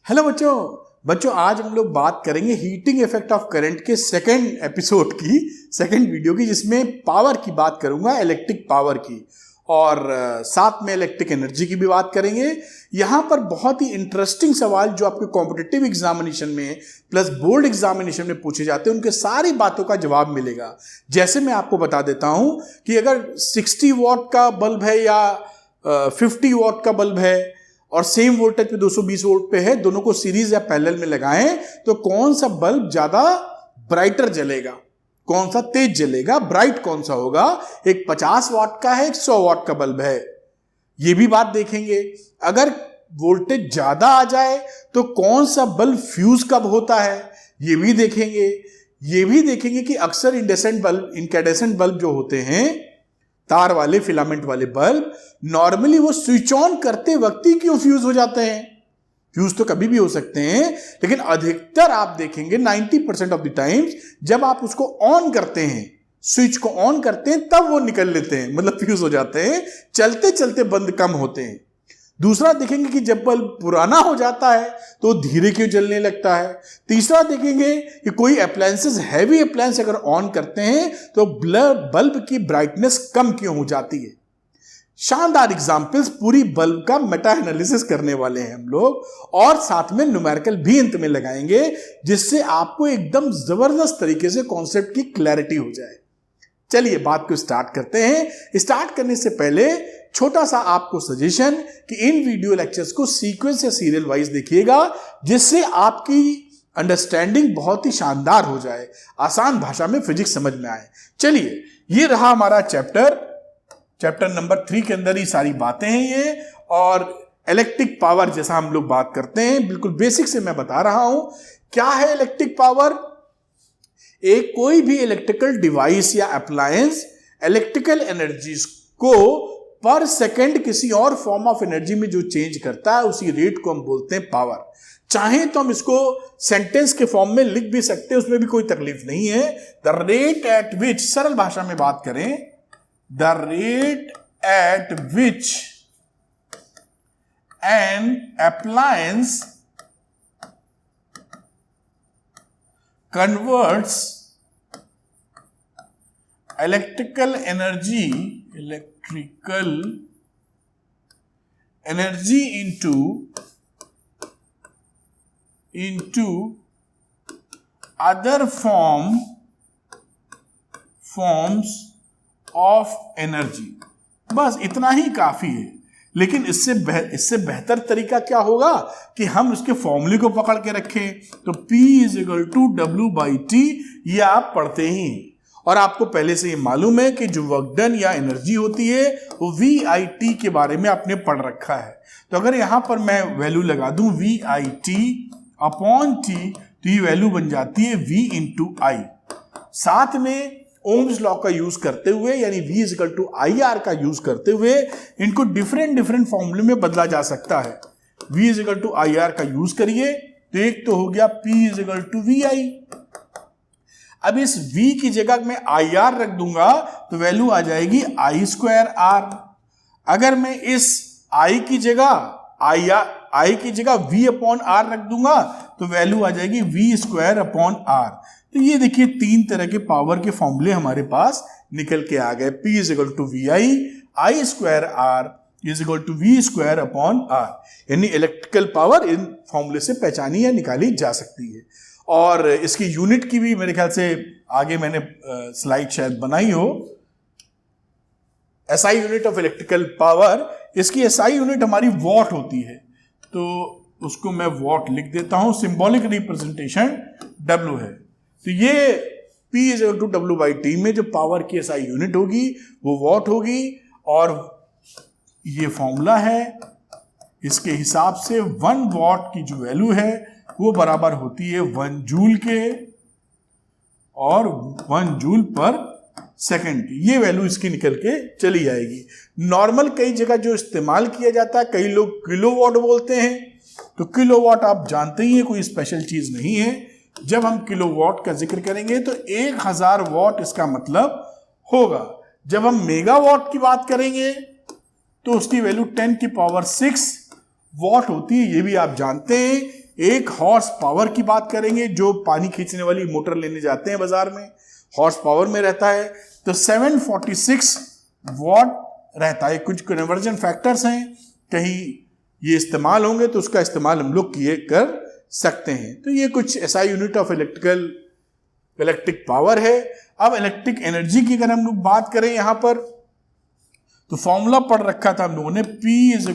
Hello बच्चों आज हम लोग बात करेंगे हीटिंग इफेक्ट ऑफ करंट के सेकंड वीडियो की, जिसमें पावर की बात करूंगा, इलेक्ट्रिक पावर की, और साथ में इलेक्ट्रिक एनर्जी की भी बात करेंगे। यहां पर बहुत ही इंटरेस्टिंग सवाल जो आपके कॉम्पिटिटिव एग्जामिनेशन में प्लस बोर्ड एग्जामिनेशन में पूछे जाते हैं, उनके सारी बातों का जवाब मिलेगा। जैसे मैं आपको बता देता हूं कि अगर 60 वॉट का बल्ब है या 50 वॉट का बल्ब है और सेम वोल्टेज पे 220 वोल्ट पे है, दोनों को सीरीज या पैरेलल में लगाएं तो कौन सा बल्ब ज्यादा ब्राइटर जलेगा, कौन सा तेज जलेगा, ब्राइट कौन सा होगा। एक 50 वाट का है, एक 100 वाट का बल्ब है, ये भी बात देखेंगे। अगर वोल्टेज ज्यादा आ जाए तो कौन सा बल्ब फ्यूज कब होता है, ये भी देखेंगे। ये भी देखेंगे कि अक्सर इनकैंडेसेंट बल्ब जो होते हैं, तार वाले फिलामेंट वाले बल्ब, नॉर्मली वो स्विच ऑन करते वक्त ही क्यों फ्यूज हो जाते हैं। फ्यूज तो कभी भी हो सकते हैं, लेकिन अधिकतर आप देखेंगे 90% ऑफ द टाइम्स जब आप उसको ऑन करते हैं, स्विच को ऑन करते हैं, तब वो निकल लेते हैं, मतलब फ्यूज हो जाते हैं, चलते चलते बंद कम होते हैं। दूसरा देखेंगे कि जब बल्ब पुराना हो जाता है तो धीरे क्यों जलने लगता है। तीसरा देखेंगे कि कोई अप्लायंसेस, हैवी अप्लायंस अगर ऑन करते हैं तो बल्ब की ब्राइटनेस कम क्यों हो जाती है। शानदार एग्जाम्पल्स, पूरी बल्ब का मेटा एनालिसिस करने वाले हैं हम लोग, और साथ में न्यूमेरिकल भी अंत में लगाएंगे, जिससे आपको एकदम जबरदस्त तरीके से कॉन्सेप्ट की क्लैरिटी हो जाए। चलिए बात को स्टार्ट करते हैं। स्टार्ट करने से पहले छोटा सा आपको सजेशन कि इन वीडियो लेक्चर्स को सीक्वेंस या सीरियल वाइज देखिएगा, जिससे आपकी अंडरस्टैंडिंग बहुत ही शानदार हो जाए, आसान भाषा में फिजिक्स समझ में आए। चलिए, ये रहा हमारा चैप्टर नंबर 3 के अंदर ही सारी बातें हैं ये, और इलेक्ट्रिक पावर जैसा हम लोग बात करते हैं, बिल्कुल बेसिक से मैं बता रहा हूं। क्या है इलेक्ट्रिक पावर? एक कोई भी इलेक्ट्रिकल डिवाइस या अप्लायंस इलेक्ट्रिकल एनर्जी को पर सेकंड किसी और फॉर्म ऑफ एनर्जी में जो चेंज करता है, उसी रेट को हम बोलते हैं पावर। चाहे तो हम इसको सेंटेंस के फॉर्म में लिख भी सकते हैं, उसमें भी कोई तकलीफ नहीं है। द रेट एट विच, सरल भाषा में बात करें, the rate at which an appliance converts electrical energy into other forms of energy. बस इतना ही काफी है। लेकिन इससे बेहतर तरीका क्या होगा कि हम उसके फॉर्मूले को पकड़ के रखें। तो P = W/T, ये आप पढ़ते ही हैं, और आपको पहले से ये मालूम है कि जो वर्क डन या एनर्जी होती है वो VIT के बारे में आपने पढ़ रखा है। तो अगर यहां पर मैं वैल्यू लगा दूं VIT/T, तो ये वैल्यू बन जाती है V × I। साथ में ओम्स लॉ का यूज करते हुए, यानी V = IR का यूज करते हुए, इनको डिफरेंट फॉर्मूले में बदला जा सकता है। V = IR का यूज करिए तो एक तो हो गया P = VI। अब इस V की जगह मैं IR रख दूंगा तो वैल्यू आ जाएगी I²R। अगर मैं इस I की जगह V/R रख दूंगा तो वैल्यू आ जाएगी V²/R। तो ये देखिए, 3 तरह के पावर के फॉर्मूले हमारे पास निकल के आ गए। P = VI, I²R = V²/R, यानी इलेक्ट्रिकल पावर इन फॉर्मूले से पहचानी या निकाली जा सकती है। और इसकी यूनिट की भी मेरे ख्याल से आगे मैंने स्लाइड शायद बनाई हो। SI unit of electrical power, इसकी SI यूनिट हमारी वॉट होती है, तो उसको मैं वॉट लिख देता हूं। सिंबॉलिक रिप्रेजेंटेशन W है। तो ये P = W/T में जो पावर की SI यूनिट होगी वो वॉट होगी, और ये फॉर्मूला है। इसके हिसाब से 1 वॉट की जो वैल्यू है वो बराबर होती है 1 जूल के, और 1 जूल पर सेकंड की ये वैल्यू इसकी निकल के चली जाएगी। नॉर्मल कई जगह जो इस्तेमाल किया जाता है, कई लोग किलोवाट बोलते हैं, तो किलोवाट आप जानते ही हैं, कोई स्पेशल चीज नहीं है। जब हम किलोवाट का जिक्र करेंगे तो 1000 वॉट इसका मतलब होगा। जब हम मेगावाट की बात करेंगे तो उसकी वैल्यू 10⁶ वॉट होती है, ये भी आप जानते हैं। एक हॉर्स पावर की बात करेंगे, जो पानी खींचने वाली मोटर लेने जाते हैं बाजार में, हॉर्स पावर में रहता है, तो 746 वॉट रहता है। कुछ कन्वर्जन फैक्टर्स हैं, कहीं ये इस्तेमाल होंगे तो उसका इस्तेमाल हम लोग कर सकते हैं। तो ये कुछ SI unit of electric power है। अब इलेक्ट्रिक एनर्जी की अगर हम लोग बात करें यहां पर, तो फॉर्मूला पढ़ रखा था हम लोगों ने, P =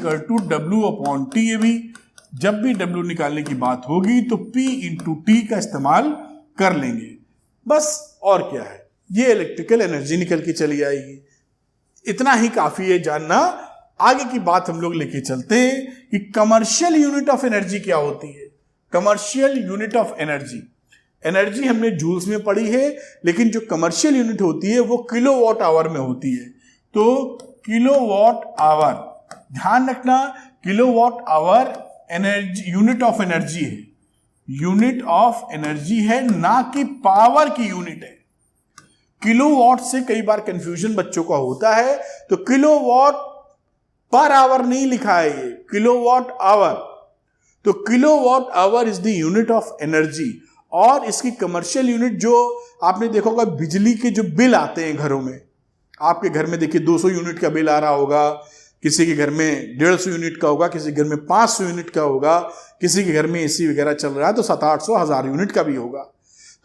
W/T। ये भी जब भी W निकालने की बात होगी तो P × T का इस्तेमाल कर लेंगे, बस। और क्या है, ये इलेक्ट्रिकल एनर्जी निकल के चली आएगी। इतना ही काफी है जानना। आगे की बात हम लोग लेके चलते हैं कि कमर्शियल यूनिट ऑफ एनर्जी क्या होती है। कमर्शियल यूनिट ऑफ एनर्जी हमने जूल्स में पढ़ी है, लेकिन जो कमर्शियल यूनिट होती है वो किलोवाट आवर में होती है। तो किलोवाट आवर, ध्यान रखना, kilowatt hour energy unit of energy है, यूनिट ऑफ एनर्जी है, ना कि पावर की यूनिट है। किलोवाट से कई बार कंफ्यूजन बच्चों का होता है, तो किलोवाट पर आवर नहीं लिखा है, ये किलोवाट आवर। तो kilowatt hour is the unit of energy. और इसकी कमर्शियल यूनिट, जो आपने देखा होगा बिजली के जो बिल आते हैं घरों में, आपके घर में देखिए 200 यूनिट का बिल आ रहा होगा, किसी के घर में 150 यूनिट का होगा, किसी के घर में 500 यूनिट का होगा, किसी के घर में AC वगैरह चल रहा है तो 700-800 1000 यूनिट का भी होगा।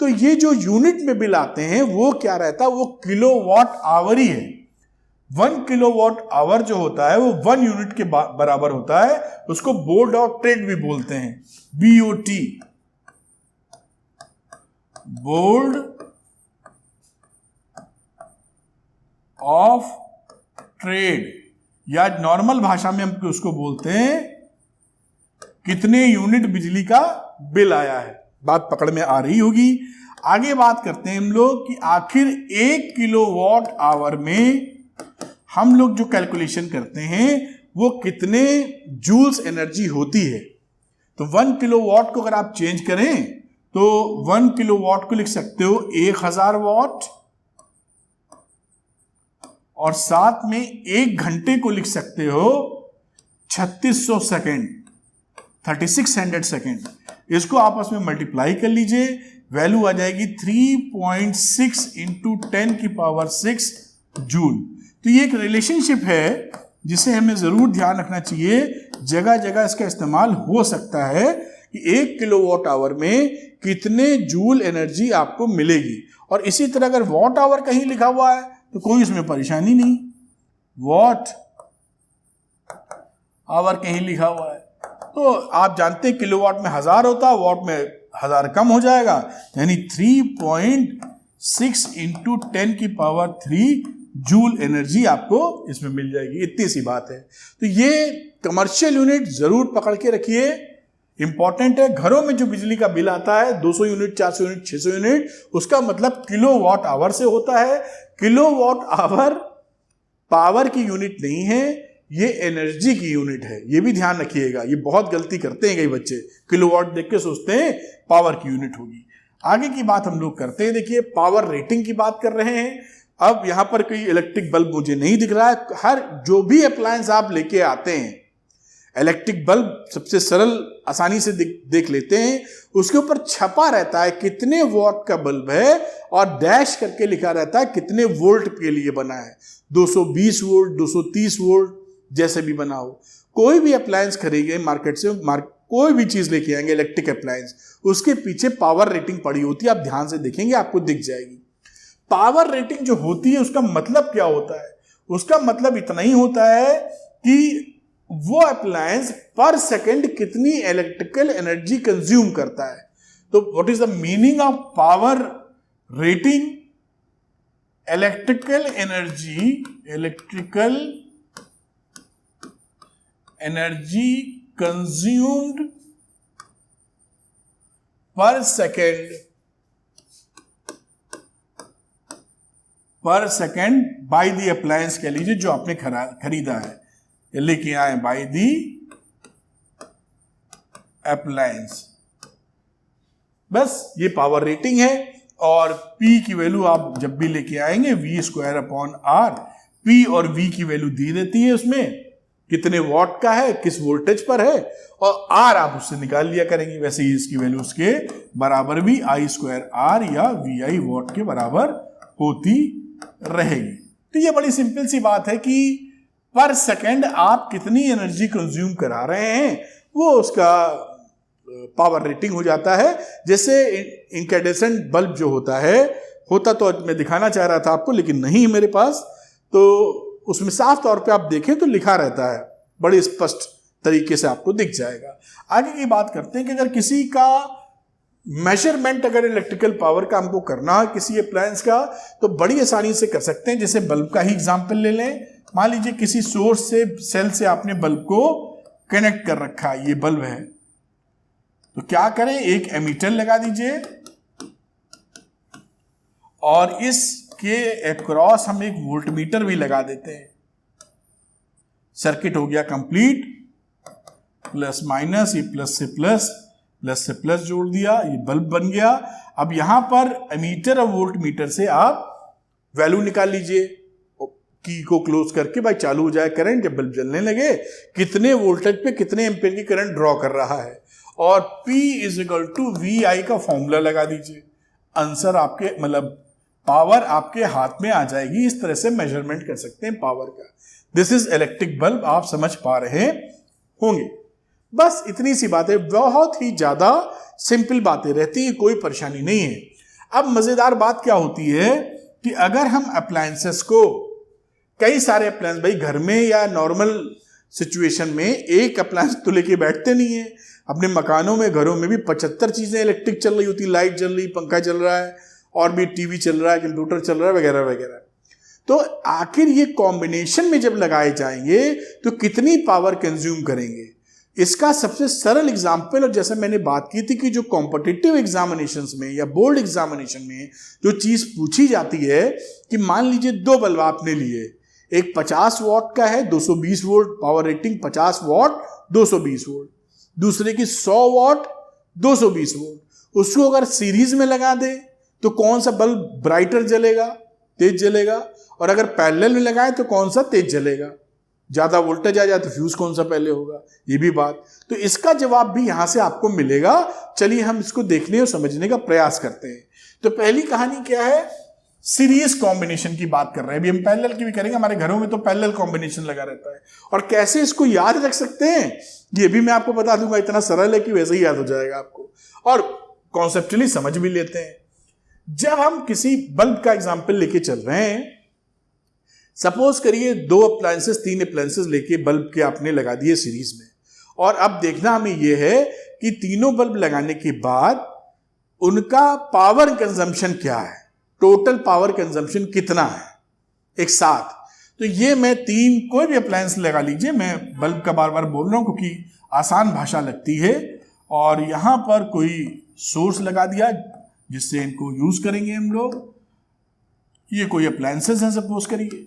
तो ये जो यूनिट में बिल आते हैं वो क्या रहता है, वो किलोवाट आवर ही है। 1 किलोवाट आवर जो होता है वो 1 यूनिट के बराबर होता है। उसको बोर्ड ऑफ ट्रेड भी बोलते हैं, BOT, बोर्ड ऑफ ट्रेड, या नॉर्मल भाषा में हम उसको बोलते हैं कितने यूनिट बिजली का बिल आया है। बात पकड़ में आ रही होगी। आगे बात करते हैं हम लोग कि आखिर 1 किलोवाट आवर में हम लोग जो कैलकुलेशन करते हैं वो कितने जूल्स एनर्जी होती है। तो 1 किलोवाट को अगर आप चेंज करें तो 1 किलोवाट को लिख सकते हो 1000 वॉट, और साथ में 1 घंटे को लिख सकते हो 3600 सेकेंड, 3600 सेकेंड। इसको आपस में मल्टीप्लाई कर लीजिए, वैल्यू आ जाएगी 3.6 × 10⁶ जूल। तो ये एक रिलेशनशिप है जिसे हमें जरूर ध्यान रखना चाहिए। जगह जगह इसका इस्तेमाल हो सकता है कि 1 किलोवाट आवर में कितने जूल एनर्जी आपको मिलेगी। और इसी तरह अगर वॉट आवर कहीं लिखा हुआ है तो कोई उसमें परेशानी नहीं, वॉट आवर कहीं लिखा हुआ है तो आप जानते हैं किलोवाट में 1000 होता है, वॉट में 1000 कम हो जाएगा, यानी 3.6 × 10⁻³ जूल एनर्जी आपको इसमें मिल जाएगी। इतनी सी बात है। तो ये कमर्शियल यूनिट जरूर पकड़ के रखिए, इंपॉर्टेंट है। घरों में जो बिजली का बिल आता है 200 यूनिट, 400 यूनिट, 600 यूनिट, उसका मतलब किलोवाट आवर से होता है। किलोवाट आवर पावर की यूनिट नहीं है, ये एनर्जी की यूनिट है। ये भी ध्यान रखिएगा, ये बहुत गलती करते हैं कई बच्चे, किलोवाट देख के सोचते हैं पावर की यूनिट होगी। आगे की बात हम लोग करते हैं, देखिए पावर रेटिंग की बात कर रहे हैं। अब यहां पर कोई इलेक्ट्रिक बल्ब मुझे नहीं दिख रहा है। हर जो भी अप्लायंस आप लेके आते हैं, इलेक्ट्रिक बल्ब सबसे सरल आसानी से देख लेते हैं, उसके ऊपर छपा रहता है कितने वॉट का बल्ब है और डैश करके लिखा रहता है कितने वोल्ट के लिए बना है, 220 वोल्ट, 230 वोल्ट, जैसे भी बना हो। कोई भी अप्लायंस खरीदे मार्केट से, कोई भी चीज लेके आएंगे इलेक्ट्रिक अप्लायंस, उसके पीछे पावर रेटिंग पड़ी होती है। आप ध्यान से देखेंगे आपको दिख जाएगी। पावर रेटिंग जो होती है उसका मतलब क्या होता है? उसका मतलब इतना ही होता है कि वो अप्लायंस पर सेकंड कितनी इलेक्ट्रिकल एनर्जी कंज्यूम करता है। तो what is the meaning of power rating? Electrical energy consumed पर सेकंड बाय द अप्लायंस कह लीजिए, जो आपने खरीदा है, लेके आए बाय दी अप्लायंस। बस ये पावर रेटिंग है। और P की वैल्यू आप जब भी लेके आएंगे V² अपॉन R, P और V की वैल्यू दी रहती है उसमें, कितने वॉट का है, किस वोल्टेज पर है, और आर आप उससे निकाल लिया करेंगे। वैसे ही इसकी वैल्यू उसके बराबर भी आई स्क्वायर आर या वी आई वॉट के बराबर होती रहेगी। तो ये बड़ी सिंपल सी बात है कि पर सेकेंड आप कितनी एनर्जी कंज्यूम करा रहे हैं वो उसका पावर रेटिंग हो जाता है। जैसे इनकैंडेसेंट बल्ब जो होता तो मैं दिखाना चाह रहा था आपको, लेकिन नहीं मेरे पास, तो उसमें साफ तौर पे आप देखें तो लिखा रहता है, बड़े स्पष्ट तरीके से आपको दिख जाएगा। आगे की बात करते हैं कि अगर किसी का मेजरमेंट अगर इलेक्ट्रिकल पावर का हमको करना है किसी अप्लायंस का, तो बड़ी आसानी से कर सकते हैं। जैसे बल्ब का ही एग्जांपल ले लें। मान लीजिए किसी सोर्स से, सेल से आपने बल्ब को कनेक्ट कर रखा है, ये बल्ब है, तो क्या करें, एक एमीटर लगा दीजिए और इसके अक्रॉस हम एक वोल्टमीटर भी लगा देते हैं। सर्किट हो गया कंप्लीट। प्लस माइनस, ये प्लस से प्लस जोड़ दिया, ये बल्ब बन गया। अब यहां पर एमीटर और वोल्टमीटर से आप वैल्यू निकाल लीजिए, की को क्लोज करके भाई चालू हो जाए करंट। जब बल्ब जलने लगे कितने वोल्टेज पे कितने एम्पेयर की करंट ड्रॉ कर रहा है, और P = VI का फॉर्मूला लगा दीजिए। आंसर आपके मतलब पावर आपके हाथ में आ जाएगी। इस तरह से मेजरमेंट कर सकते हैं पावर का। दिस इज इलेक्ट्रिक बल्ब, आप समझ पा रहे होंगे। बस इतनी सी बातें, बहुत ही ज्यादा सिंपल बातें रहती है, कोई परेशानी नहीं है। अब मजेदार बात क्या होती है कि अगर हम अप्लायंसेस को, कई सारे अप्लायंस, भाई घर में या नॉर्मल सिचुएशन में एक अप्लायंस तो लेके बैठते नहीं है। अपने मकानों में, घरों में भी 75 चीजें इलेक्ट्रिक चल रही होती, लाइट चल रही, पंखा चल रहा है, और भी टीवी चल रहा है, कंप्यूटर चल रहा है, वगैरह वगैरह। तो आखिर ये कॉम्बिनेशन में जब लगाए जाएंगे तो कितनी पावर कंज्यूम करेंगे, इसका सबसे सरल एग्जाम्पल, और जैसे मैंने बात की थी कि जो कॉम्पिटिटिव एग्जामिनेशंस में या बोर्ड एग्जामिनेशन में जो चीज पूछी जाती है कि मान लीजिए 2 बल्ब आपने लिए, एक 50 वॉट का है, 220 volt power rating, 50 what 220 volt, दूसरे की 100 वॉट 220 वोल्ट। उसको अगर सीरीज में लगा दे तो कौन सा बल्ब ब्राइटर जलेगा, तेज जलेगा, और अगर पैरेलल में लगाए तो कौन सा तेज जलेगा, ज्यादा वोल्टेज आ जाए तो फ्यूज कौन सा पहले होगा, ये भी बात। तो इसका जवाब भी यहां से आपको मिलेगा। चलिए हम इसको देखने और समझने का प्रयास करते हैं। तो पहली कहानी क्या है, सीरीज कॉम्बिनेशन की बात कर रहे हैं। अभी हम पैरेलल की भी करेंगे, हमारे घरों में तो पैरेलल कॉम्बिनेशन लगा रहता है। और कैसे इसको याद रख सकते हैं ये भी मैं आपको बता दूंगा। इतना सरल है कि वैसे ही याद हो जाएगा आपको, और कॉन्सेप्चुअली समझ भी लेते हैं। जब हम किसी बल्ब का एग्जाम्पल लेके चल रहे हैं, सपोज करिए 2 अप्लायंसेस 3 अप्लायंसेस लेके बल्ब के आपने लगा दिए सीरीज में, और अब देखना हमें यह है कि तीनों बल्ब लगाने के बाद उनका पावर कंजम्पशन क्या है, टोटल पावर कंजम्पशन कितना है एक साथ। तो ये मैं 3 कोई भी अप्लायंस लगा लीजिए, मैं बल्ब का बार बार बोल रहा हूं क्योंकि आसान भाषा लगती है, और यहां पर कोई सोर्स लगा दिया जिससे इनको यूज करेंगे हम लोग। ये कोई अप्लायंसेस हैं सपोज करिए।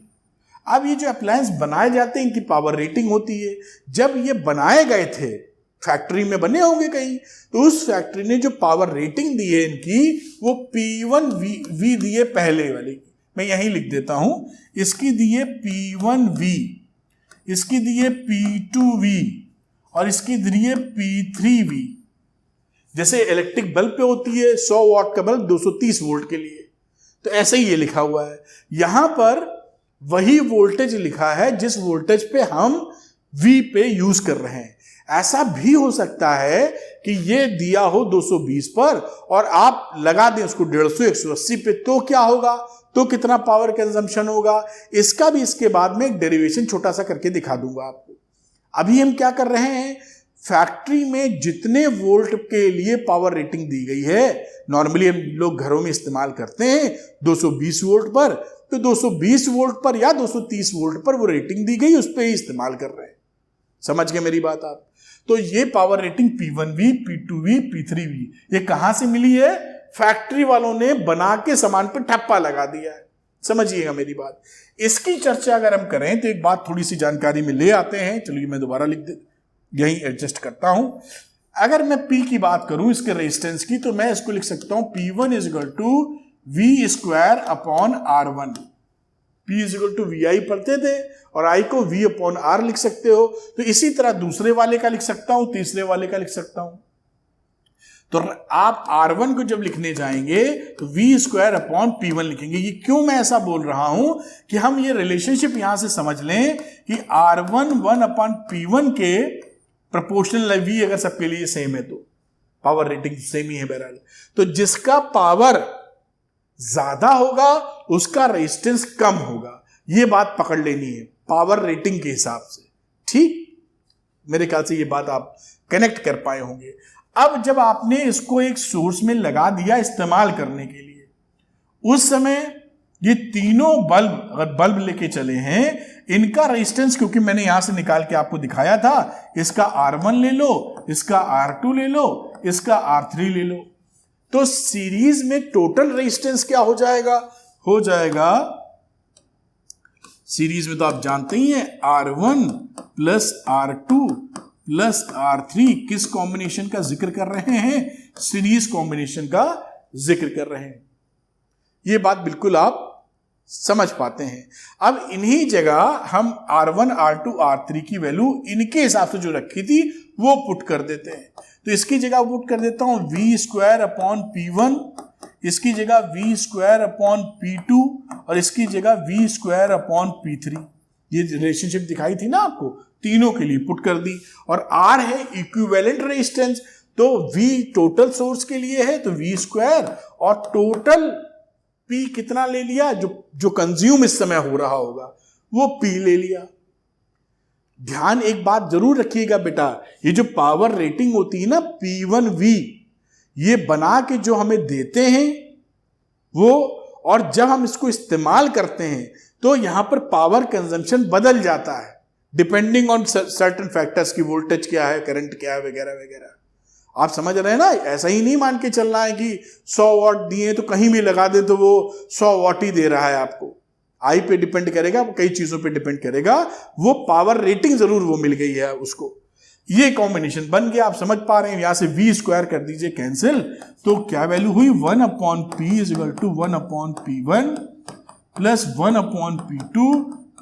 अब ये जो अप्लायंस बनाए जाते हैं इनकी पावर रेटिंग होती है। जब ये बनाए गए थे, फैक्ट्री में बने होंगे कहीं, तो उस फैक्ट्री ने जो पावर रेटिंग दी है इनकी, वो P1V दिए पहले वाली, मैं यहीं लिख देता हूं, इसकी दिए P1V, इसकी दिए P2V, और इसकी दिए P3V। जैसे इलेक्ट्रिक बल्ब पे होती है 100 वॉट का बल्ब 230 वोल्ट के लिए, तो ऐसे ही ये लिखा हुआ है। यहां पर वही वोल्टेज लिखा है जिस वोल्टेज पे हम V पे यूज कर रहे हैं। ऐसा भी हो सकता है कि ये दिया हो 220 पर और आप लगा दें उसको 150 180 पे, तो क्या होगा, तो कितना पावर कंजम्पशन होगा, इसका भी इसके बाद में एक डेरिवेशन छोटा सा करके दिखा दूंगा आपको। अभी हम क्या कर रहे हैं, फैक्ट्री में जितने वोल्ट के लिए पावर रेटिंग दी गई है, नॉर्मली हम लोग घरों में इस्तेमाल करते हैं 220 वोल्ट पर, तो 220 वोल्ट पर या 230 वोल्ट पर वो रेटिंग दी गई, उस पर ही इस्तेमाल कर रहे हैं। समझ गए मेरी बात आप? तो ये power rating P1V, P2V, P3V ये कहां से मिली है, फैक्ट्री वालों ने बना के सामान पे ठप्पा लगा दिया है। समझिएगा मेरी बात। इसकी चर्चा अगर हम करें तो एक बात थोड़ी सी जानकारी में ले आते हैं। चलिए मैं दोबारा लिख दे, यही एडजस्ट करता हूं। अगर मैं P की बात करूं इसके रेजिस्टेंस की, तो मैं इसको लिख सकता हूं P1 = V² / R1। P is equal to VI पढ़ते थे और I को V अपॉन R लिख सकते हो। तो इसी तरह दूसरे वाले का लिख सकता हूं, तीसरे वाले का लिख सकता हूं। तो आप R1 को जब लिखने जाएंगे तो V स्क्वायर अपॉन P1 लिखेंगे। ये क्यों मैं ऐसा बोल रहा हूं कि हम ये रिलेशनशिप यहां से समझ लें कि R1 1 अपॉन P1 के प्रोपोर्शनल है। V अगर सबके लिए सेम है तो पावर रेटिंग सेम ही है बहरहाल। तो जिसका पावर ज्यादा होगा उसका रेजिस्टेंस कम होगा, ये बात पकड़ लेनी है पावर रेटिंग के हिसाब से। ठीक, मेरे ख्याल से ये बात आप कनेक्ट कर पाए होंगे। अब जब आपने इसको एक सोर्स में लगा दिया इस्तेमाल करने के लिए, उस समय ये तीनों बल्ब अगर बल्ब लेके चले हैं, इनका रेजिस्टेंस क्योंकि मैंने यहां से निकाल के आपको दिखाया था, इसका R1 ले लो, इसका R2 ले लो, इसका R3 ले लो, तो सीरीज में टोटल रेजिस्टेंस क्या हो जाएगा? हो जाएगा सीरीज में तो आप जानते ही हैं R1 plus R2 plus R3। किस कॉम्बिनेशन का जिक्र कर रहे हैं? सीरीज कॉम्बिनेशन का जिक्र कर रहे हैं। ये बात बिल्कुल आप समझ पाते हैं। अब इन्हीं जगह हम R1 R2 R3 की वैल्यू इनके हिसाब से जो रखी थी वो पुट कर देते हैं। तो इसकी जगह पुट कर देता हूं V स्क्वायर अपॉन P1, इसकी जगह V स्क्वायर अपॉन P2 और इसकी जगह V स्क्वायर अपॉन P3। ये रिलेशनशिप दिखाई थी ना आपको, तीनों के लिए पुट कर दी। और R है इक्विवेलेंट रेजिस्टेंस, तो V टोटल सोर्स के लिए है तो V स्क्वायर, और टोटल P कितना ले लिया जो कंज्यूम इस समय हो रहा होगा वो P ले लिया। ध्यान एक बात जरूर रखिएगा बेटा, ये जो पावर रेटिंग होती है ना P1V, ये बना के जो हमें देते हैं वो, और जब हम इसको इस्तेमाल करते हैं तो यहां पर पावर कंजम्पशन बदल जाता है डिपेंडिंग ऑन सर्टेन फैक्टर्स की, वोल्टेज क्या है, करंट क्या है, वगैरह वगैरह। आप समझ रहे हैं ना? ऐसा ही नहीं मान के चलना है कि 100 वाट दिए तो कहीं भी लगा दे तो वो 100 वाट ही दे रहा है आपको। आई पे डिपेंड करेगा, कई चीजों पे डिपेंड करेगा। वो पावर रेटिंग जरूर वो मिल गई है उसको। ये कॉम्बिनेशन बन गया, आप समझ पा रहे हैं। यहां से V स्क्वायर कर दीजिए कैंसिल, तो क्या वैल्यू हुई? 1 upon P is equal to 1 upon P1 plus 1 upon P2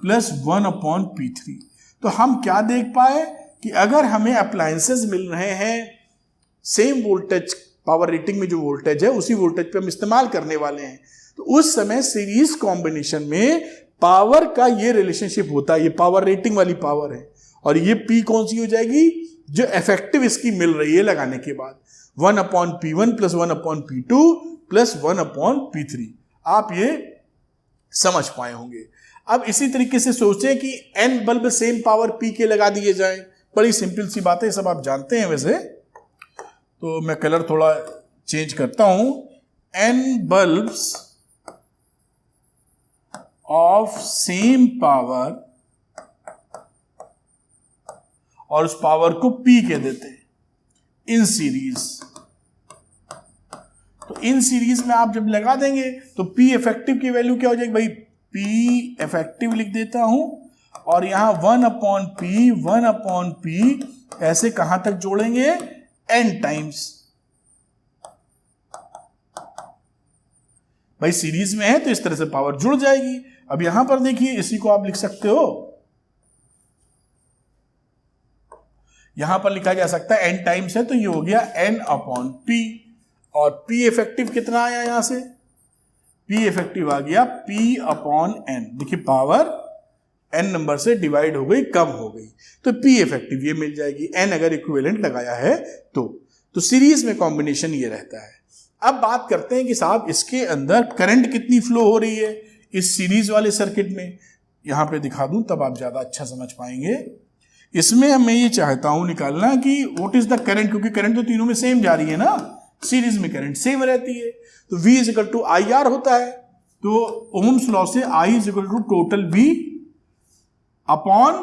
plus 1 upon P3। तो हम क्या देख पाए कि अगर हमें अप्लायंसेस मिल रहे हैं सेम वोल्टेज, पावर रेटिंग में जो वोल्टेज है उसी वोल्टेज पे हम इस्तेमाल करने वाले हैं, तो उस समय सीरीज कॉम्बिनेशन में पावर का ये रिलेशनशिप होता है। ये पावर रेटिंग वाली पावर है, और ये P कौन सी हो जाएगी? जो इफेक्टिव इसकी मिल रही है लगाने के बाद, 1 upon P1 plus 1 upon P2 plus 1 upon P3। आप ये समझ पाए होंगे। अब इसी तरीके से सोचें कि N bulb same power P के लगा दिए जाएं। बड़ी सिंपल सी बात है, सब आप जानते हैं वैसे, तो मैं कलर थोड़ा चेंज करता हूं। N bulbs of same power, और उस पावर को P कह देते हैं इन सीरीज। तो इन सीरीज में आप जब लगा देंगे तो P इफेक्टिव की वैल्यू क्या हो जाएगी भाई? P इफेक्टिव लिख देता हूं, और यहां 1 अपॉन P 1 अपॉन P ऐसे कहां तक जोड़ेंगे? N times. भाई सीरीज में है तो इस तरह से पावर जुड़ जाएगी। अब यहां पर देखिए, इसी को आप लिख सकते हो, यहां पर लिखा जा सकता है N टाइम्स है तो ये हो गया N अपॉन P, और P इफेक्टिव कितना आया यहां से? P इफेक्टिव आ गया P अपॉन N। देखिए पावर N नंबर से डिवाइड हो गई, कम हो गई, तो P इफेक्टिव ये मिल जाएगी N अगर इक्विवेलेंट लगाया है तो सीरीज में कॉम्बिनेशन ये रहता है। अब बात करते हैं कि साहब इसके अंदर करंट कितनी फ्लो हो रही है इस सीरीज वाले सर्किट में। यहां पे दिखा दूं तब आप ज्यादा अच्छा समझ पाएंगे। इसमें मैं ये चाहता हूं निकालना कि व्हाट इज द करंट, क्योंकि करंट तो तीनों में सेम जा रही है ना, सीरीज में करंट सेम रहती है। तो V is equal to IR होता है, तो ओम्स लॉ से I is equal to total V upon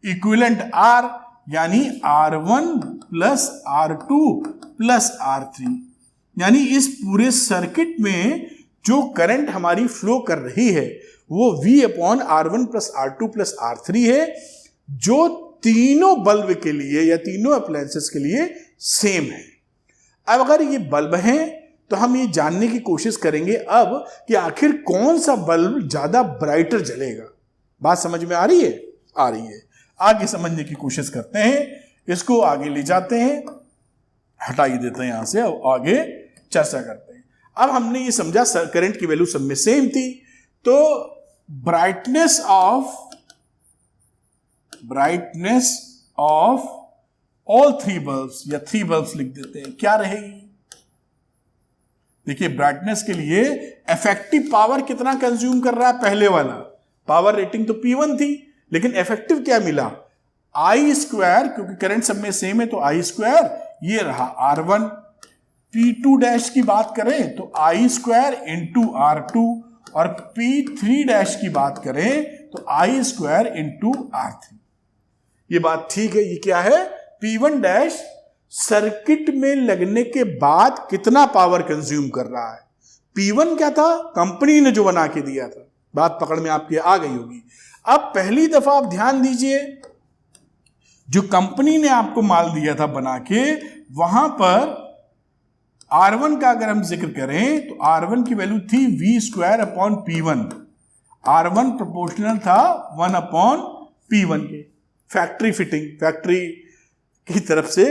equivalent R, यानी R1 plus R2 plus R3। यानी इस पूरे सर्किट में जो करंट हमारी फ्लो कर रही है वो V upon R1 plus R2 plus R3 है, जो तीनों बल्ब के लिए या तीनों अप्लायंसेस के लिए सेम है। अब अगर ये बल्ब हैं तो हम ये जानने की कोशिश करेंगे अब कि आखिर कौन सा बल्ब ज्यादा ब्राइटर जलेगा। बात समझ में आ रही है? आ रही है। आगे समझने की कोशिश करते हैं, इसको आगे ले जाते हैं, हटा ही देते हैं यहां से, आगे चर्चा करते हैं। अब हमने ये समझा करंट की वैल्यू सब में सेम थी, तो ब्राइटनेस ऑफ ऑल 3 बल्ब्स या 3 बल्ब्स लिख देते हैं, क्या रहेगी? देखिए ब्राइटनेस के लिए इफेक्टिव पावर कितना कंज्यूम कर रहा है, पहले वाला पावर रेटिंग तो P1 थी, लेकिन इफेक्टिव क्या मिला, I स्क्वायर, क्योंकि करंट सब में सेम है तो I स्क्वायर, ये रहा R1। P2 डैश की बात करें तो I स्क्वायर इंटू R2, और P3 डैश की बात करें तो I स्क्वायर इंटू R3। ये बात ठीक है। ये क्या है, P1 डैश सर्किट में लगने के बाद कितना पावर कंज्यूम कर रहा है। P1 क्या था, कंपनी ने जो बना के दिया था। बात पकड़ में आपकी आ गई होगी। अब पहली दफा आप ध्यान दीजिए, जो कंपनी ने आपको माल दिया था बना के, वहां पर R1 का अगर हम जिक्र करें तो R1 की वैल्यू थी V square upon P1। R1 proportional था 1 अपॉन P1 के। फैक्ट्री फिटिंग, फैक्ट्री की तरफ से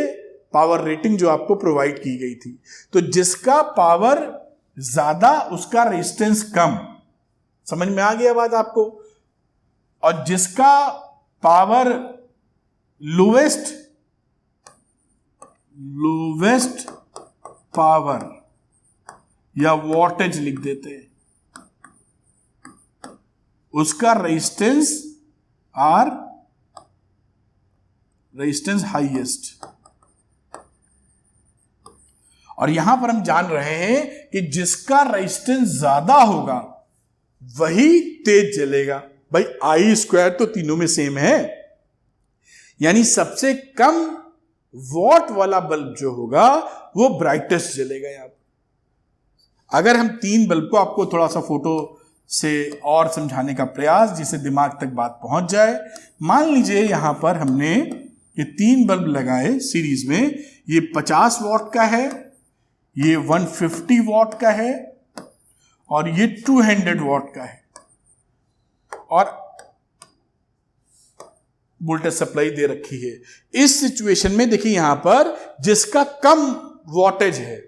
पावर रेटिंग जो आपको प्रोवाइड की गई थी। तो जिसका पावर ज्यादा उसका रेजिस्टेंस कम, समझ में आ गया बात आपको? और जिसका पावर लोवेस्ट पावर या वोल्टेज लिख देते हैं, उसका रेजिस्टेंस हाईएस्ट। और यहां पर हम जान रहे हैं कि जिसका रेजिस्टेंस ज्यादा होगा वही तेज जलेगा। भाई I स्क्वायर तो तीनों में सेम है, यानी सबसे कम वॉट वाला बल्ब जो होगा वो ब्राइटेस्ट जलेगा। यहां पर अगर हम 3 बल्ब को, आपको थोड़ा सा फोटो से और समझाने का प्रयास, जिससे दिमाग तक बात पहुंच जाए। मान लीजिए यहां पर हमने ये 3 बल्ब लगाए सीरीज में, ये 50 वॉट का है, ये 150 वॉट का है, और ये 200 वॉट का है, और वोल्टेज सप्लाई दे रखी है। इस सिचुएशन में देखिए यहां पर जिसका कम वॉटेज है,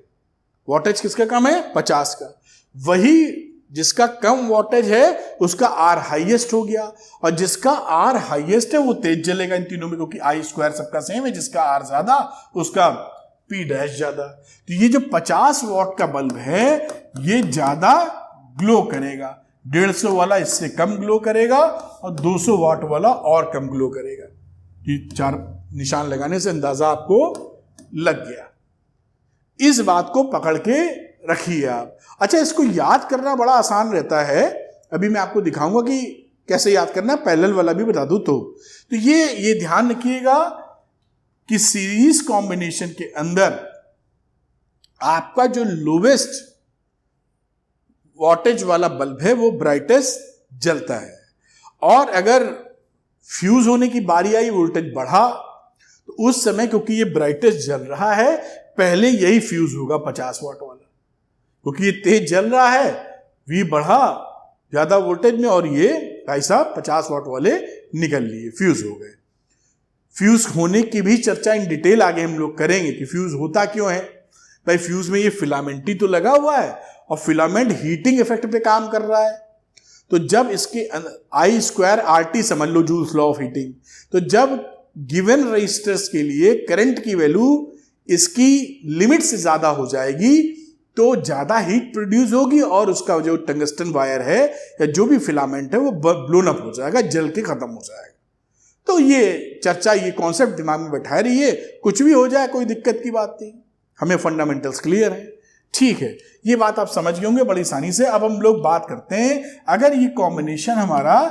वॉटेज किसका कम है, 50 का, वही जिसका कम वॉटेज है उसका R हाईएस्ट हो गया, और जिसका R हाईएस्ट है वो तेज जलेगा इन तीनों में, क्योंकि I स्क्वायर सबका सेम है, जिसका R ज्यादा उसका P डैश ज्यादा। तो ये जो 50 वॉट का बल्ब है ये ज्यादा ग्लो करेगा, 150 वाला इससे कम ग्लो करेगा, और 200 वाट वाला और कम ग्लो करेगा। ये 4 निशान लगाने से अंदाजा आपको लग गया। इस बात को पकड़ के रखिए आप। अच्छा, इसको याद करना बड़ा आसान रहता है, अभी मैं आपको दिखाऊंगा कि कैसे याद करना है, पैरेलल वाला भी बता दूं तो ये ध्यान रखिएगा कि सीरीज कॉम्बिनेशन के अंदर आपका जो लोवेस्ट वॉटेज वाला बल्ब है वो ब्राइटेस्ट जलता है, और अगर फ्यूज होने की बारी आई, वोल्टेज बढ़ा, तो उस समय क्योंकि ये ब्राइटेस्ट जल रहा है, पहले यही फ्यूज होगा 50 वाट वाला, क्योंकि ये तेज जल रहा है, V बढ़ा ज्यादा वोल्टेज में, और ये भाई साहब 50 वाट वाले निकल लिए, फ्यूज हो गए। फ्यूज होने की भी चर्चा इन डिटेल आगे हम लोग करेंगे कि फ्यूज होता क्यों है। भाई फ्यूज में ये फिलामेंट ही तो लगा हुआ है, और फिलामेंट हीटिंग इफेक्ट पे काम कर रहा है। तो जब इसके I स्क्वायर RT समझ लो, जूल्स लॉ ऑफ हीटिंग, तो जब गिवन रेजिस्टर्स के लिए करंट की वैल्यू इसकी लिमिट से ज्यादा हो जाएगी तो ज्यादा हीट प्रोड्यूस होगी, और उसका जो टंगस्टन वायर है या जो भी फिलामेंट है वो ब्लोन अप हो जाएगा, जल के खत्म हो जाएगा। तो ये चर्चा, ये कॉन्सेप्ट दिमाग में बैठाए रहिए, कुछ भी हो जाए कोई दिक्कत की बात नहीं, हमें फंडामेंटल्स क्लियर है। ठीक है, ये बात आप समझ गए होंगे बड़ी आसानी से। अब हम लोग बात करते हैं, अगर ये कॉम्बिनेशन हमारा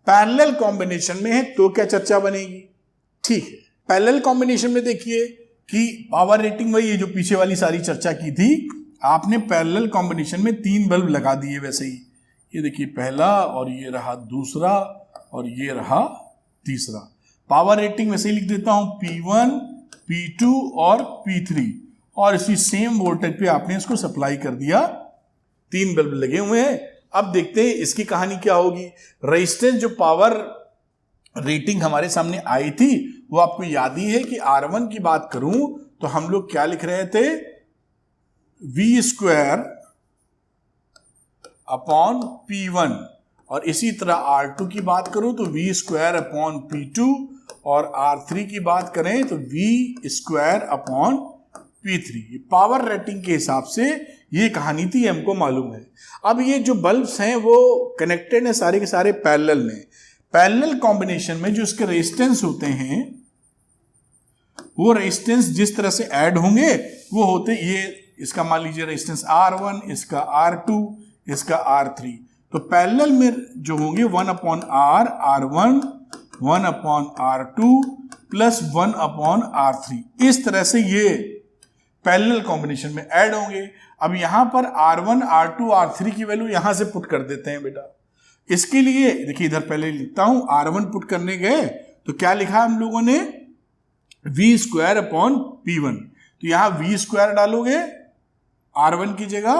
पैरेलल कॉम्बिनेशन में है तो क्या चर्चा बनेगी। ठीक है, पैरेलल कॉम्बिनेशन में देखिए कि पावर रेटिंग, वही ये जो पीछे वाली सारी चर्चा की थी, आपने पैरेलल कॉम्बिनेशन में 3 बल्ब लगा दिए वैसे ही। ये देखिए पहला, और ये रहा दूसरा, और ये रहा तीसरा। पावर रेटिंग वैसे ही लिख देता हूं, P1, P2 और P3, और इसी सेम वोल्टेज पे आपने इसको सप्लाई कर दिया। 3 बल्ब लगे हुए हैं। अब देखते हैं इसकी कहानी क्या होगी। रेजिस्टेंस जो पावर रेटिंग हमारे सामने आई थी वो आपको याद ही है कि R1 की बात करूं तो हम लोग क्या लिख रहे थे, V² अपॉन P1, और इसी तरह R2 की बात करूं तो V² अपॉन P2, और R3 की बात करें तो V² upon P3। Power rating के हिसाब से ये कहानी थी, हमको मालूम है। अब ये जो बल्ब्स हैं वो कनेक्टेड हैं सारे के सारे पैरेलल में। पैरेलल कॉम्बिनेशन में जो इसके रेजिस्टेंस होते हैं वो रेजिस्टेंस जिस तरह से ऐड होंगे वो होते, ये इसका मान लीजिए रेजिस्टेंस R1, इसका R2, इसका R3, तो पैरेलल में जो होंगे 1/R, R1, 1/R2 plus 1/R3, इस तरह से ये पैरेलल कॉम्बिनेशन में ऐड होंगे। अब यहां पर R1, R2, R3 की वैल्यू यहां से पुट कर देते हैं बेटा। इसके लिए देखिए इधर पहले लिखता हूं, R1 पुट करने गए तो क्या लिखा हम लोगों ने, V² अपॉन P1, तो यहां V² डालोगे R1 की जगह,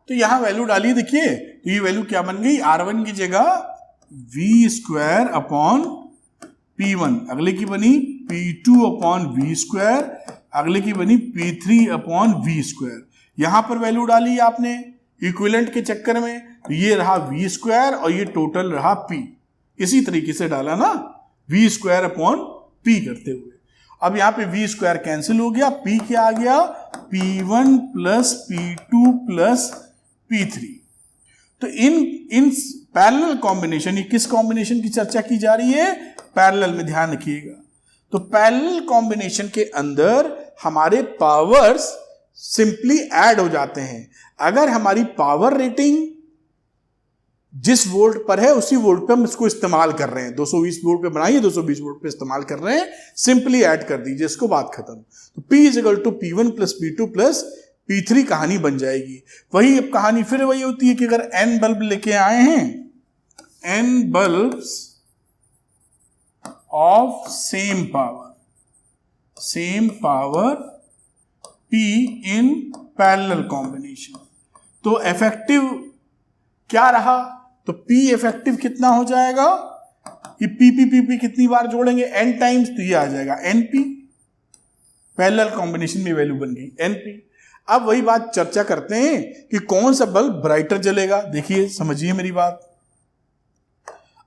तो यहां वैल्यू डालिए। देखिए तो ये वैल्यू क्या बन गई, R1 की जगह V² अपॉन P1, अगले की बनी P2 अपॉन V², अगले की बनी P3 अपॉन V²। यहां पर वैल्यू डाली आपने इक्विवेलेंट के चक्कर में, तो ये रहा V² और ये टोटल रहा P। इसी तरीके से डाला ना V² अपॉन P करते हुए। अब यहां पे V² कैंसिल हो गया, P क्या आ गया, P1 plus P2 plus P3। तो इन पैरेलल कॉम्बिनेशन, ये किस कॉम्बिनेशन की चर्चा की जा रही है, पैरेलल में, ध्यान रखिएगा। तो पैरेलल कॉम्बिनेशन के अंदर हमारे पावर्स सिंपली ऐड हो जाते हैं। अगर हमारी पावर रेटिंग जिस वोल्ट पर है उसी वोल्ट पे हम इसको इस्तेमाल कर रहे हैं, 220 वोल्ट पे बनाइए, 220 वोल्ट पे इस्तेमाल कर रहे हैं, सिंपली ऐड कर दीजिए, इसको बात खत्म। तो P = P1 plus P2 plus P3 कहानी बन जाएगी। वही अब कहानी फिर वही होती है कि अगर n बल्ब लेके आए हैं, n bulbs of same power P in parallel combination, तो इफेक्टिव क्या रहा, तो P इफेक्टिव कितना हो जाएगा, ये P कितनी बार जोड़ेंगे, n टाइम्स, तो ये आ जाएगा NP। पैरेलल कॉम्बिनेशन में वैल्यू बन गई NP। अब वही बात चर्चा करते हैं कि कौन सा बल्ब ब्राइटर जलेगा। देखिए समझिए मेरी बात।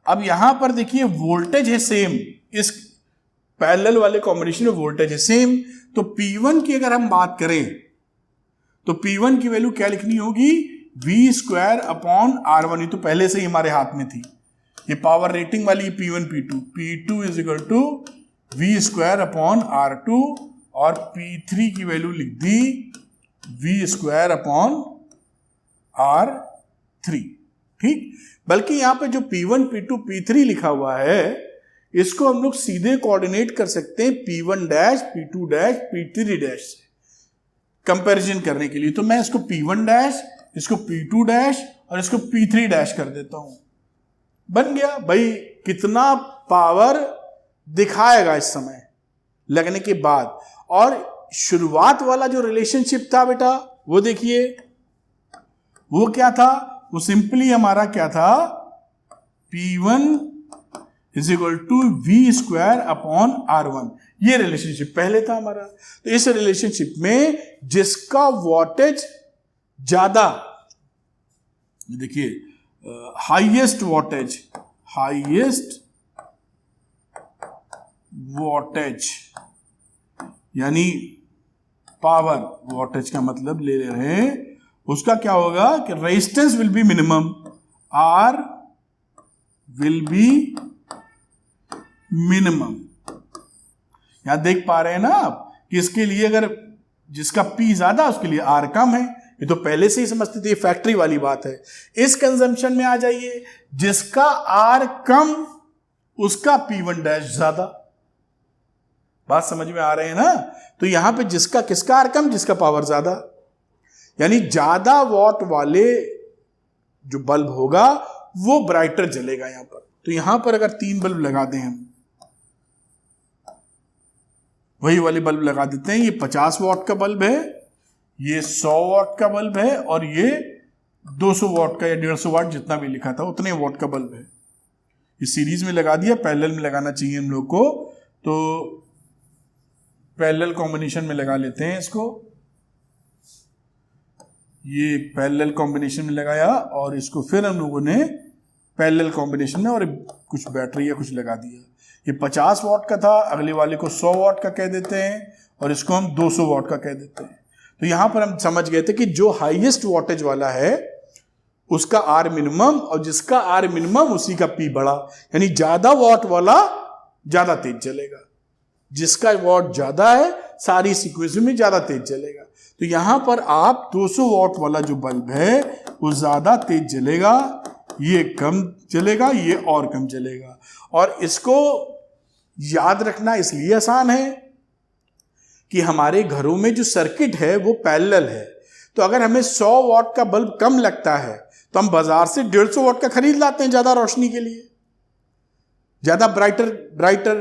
अब यहां पर देखिए वोल्टेज है सेम, इस पैरेलल वाले कॉम्बिनेशन में वोल्टेज है सेम, तो P1 की अगर हम बात करें तो P1 की वैल्यू क्या लिखनी होगी, V² अपॉन R1, ये तो पहले से ही हमारे हाथ में थी, ये पावर रेटिंग वाली P1 P2, P2 = V² upon R2, और P3 की वैल्यू लिख दी V² अपॉन R3। ठीक, बल्कि यहां पे जो P1 P2 P3 लिखा हुआ है इसको हम लोग सीधे कोऑर्डिनेट कर सकते हैं P1 dash, P2 dash, P3 dash से कंपैरिजन करने के लिए। तो मैं इसको P1 डैश, इसको P2 डैश और इसको P3 डैश कर देता हूं, बन गया। भाई कितना पावर दिखाएगा इस समय लगने के बाद। और शुरुआत वाला जो रिलेशनशिप था बेटा वो देखिए, वो क्या था, वो सिंपली हमारा क्या था, P1 = V² अपॉन R1, ये रिलेशनशिप पहले था हमारा। तो इस रिलेशनशिप में जिसका वोल्टेज ज्यादा, देखिए हाईएस्ट वोल्टेज यानी पावर, वोल्टेज का मतलब ले रहे हैं, उसका क्या होगा कि resistance will be minimum, R will be minimum. यहां देख पा रहे हैं ना आप कि इसके लिए अगर जिसका P ज्यादा उसके लिए R कम है, ये तो पहले से ही समझते थे, फैक्ट्री वाली बात है। इस कंजम्पशन में आ जाइए, जिसका R कम उसका P1 डैश ज्यादा। बात समझ में आ रहे हैं ना। तो यहां पे जिसका किसका R कम, जिसका पावर ज्यादा, यानी ज्यादा वॉट वाले जो बल्ब होगा वो ब्राइटर जलेगा यहां पर। तो यहां पर अगर 3 बल्ब लगा दें हम, वही वाले बल्ब लगा देते हैं, ये 50 वॉट का बल्ब है, ये 100 वाट का बल्ब है और ये 200 वाट का या 150 वाट जितना भी लिखा था उतने वाट का बल्ब है। ये सीरीज में लगा दिया, पैरेलल में लगाना चाहिए हम लोग को, तो पैरेलल कॉम्बिनेशन में लगा लेते हैं इसको। ये पैरेलल कॉम्बिनेशन में लगाया और इसको फिर हम लोगों ने पैरेलल कॉम्बिनेशन में और कुछ बैटरी या कुछ लगा दिया। ये 50 वाट का था, अगले वाले को 100 वाट का कह देते हैं और इसको हम 200 वाट का कह देते हैं। तो यहां पर हम समझ गए थे कि जो हाईएस्ट वोल्टेज वाला है उसका आर मिनिमम और जिसका आर मिनिमम उसी का पी बड़ा, यानी ज्यादा वॉट वाला ज्यादा तेज चलेगा, जिसका वॉट ज्यादा है सारी सीक्वेंस में ज्यादा तेज चलेगा। तो यहां पर आप 200 वॉट वाला जो बल्ब है वो ज्यादा तेज जलेगा, ये कम चलेगा, ये और कम चलेगा। और इसको याद रखना इसलिए आसान है कि हमारे घरों में जो सर्किट है वो पैरेलल है। तो अगर हमें 100 वाट का बल्ब कम लगता है तो हम बाजार से 150 वाट का खरीद लाते हैं ज्यादा रोशनी के लिए, ज्यादा ब्राइटर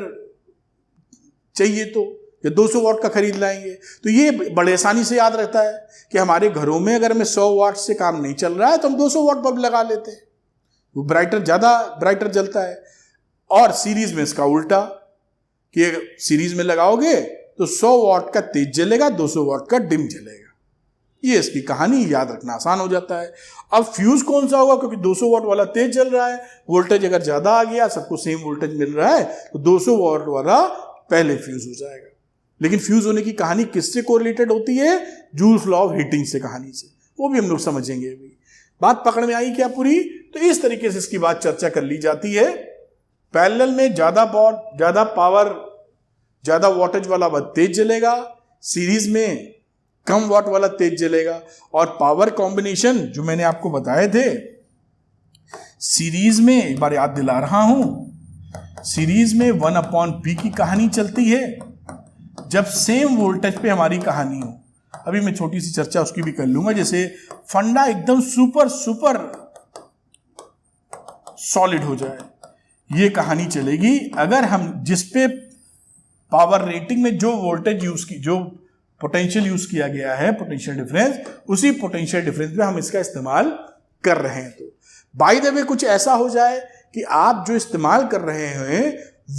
चाहिए तो, या 200 वाट का खरीद लाएंगे। तो ये बड़े आसानी से याद रहता है कि हमारे घरों में अगर हमें 100 वाट से काम नहीं चल रहा है तो हम 200 वाट बल्ब लगा लेते हैं, वो ज्यादा ब्राइटर जलता है। और सीरीज में इसका उल्टा, कि सीरीज में लगाओगे तो 100 वाट का तेज जलेगा, 200 वाट का डिम जलेगा। ये इसकी कहानी, याद रखना आसान हो जाता है। अब फ्यूज कौन सा होगा, क्योंकि 200 वाट वाला तेज जल रहा है, वोल्टेज अगर ज्यादा आ गया, सबको सेम वोल्टेज मिल रहा है, तो 200 वाट वाला पहले फ्यूज हो जाएगा। लेकिन फ्यूज होने की कहानी किससे कोरिलेटेड होती है? जूल्स लॉ ऑफ हीटिंग से कहानी से, वो भी हम लोग समझेंगे। अभी बात पकड़ में आई क्या पूरी? तो इस तरीके से इसकी बात चर्चा कर ली जाती है। पैरेलल में ज्यादा पावर, ज्यादा वोल्टेज वाला वह तेज जलेगा, सीरीज में कम वाट वाला तेज जलेगा। और पावर कॉम्बिनेशन जो मैंने आपको बताए थे, सीरीज में एक बार याद दिला रहा हूं, सीरीज में 1/P की कहानी चलती है जब सेम वोल्टेज पे हमारी कहानी हो। अभी मैं छोटी सी चर्चा उसकी भी कर लूंगा। जैसे फंडा एकदम सुपर सॉलिड हो जाए, ये कहानी चलेगी अगर हम जिस पे पावर रेटिंग में जो वोल्टेज यूज की, जो पोटेंशियल यूज किया गया है, पोटेंशियल डिफरेंस, उसी पोटेंशियल डिफरेंस में हम इसका इस्तेमाल कर रहे हैं। तो बाय द वे कुछ ऐसा हो जाए कि आप जो इस्तेमाल कर रहे हैं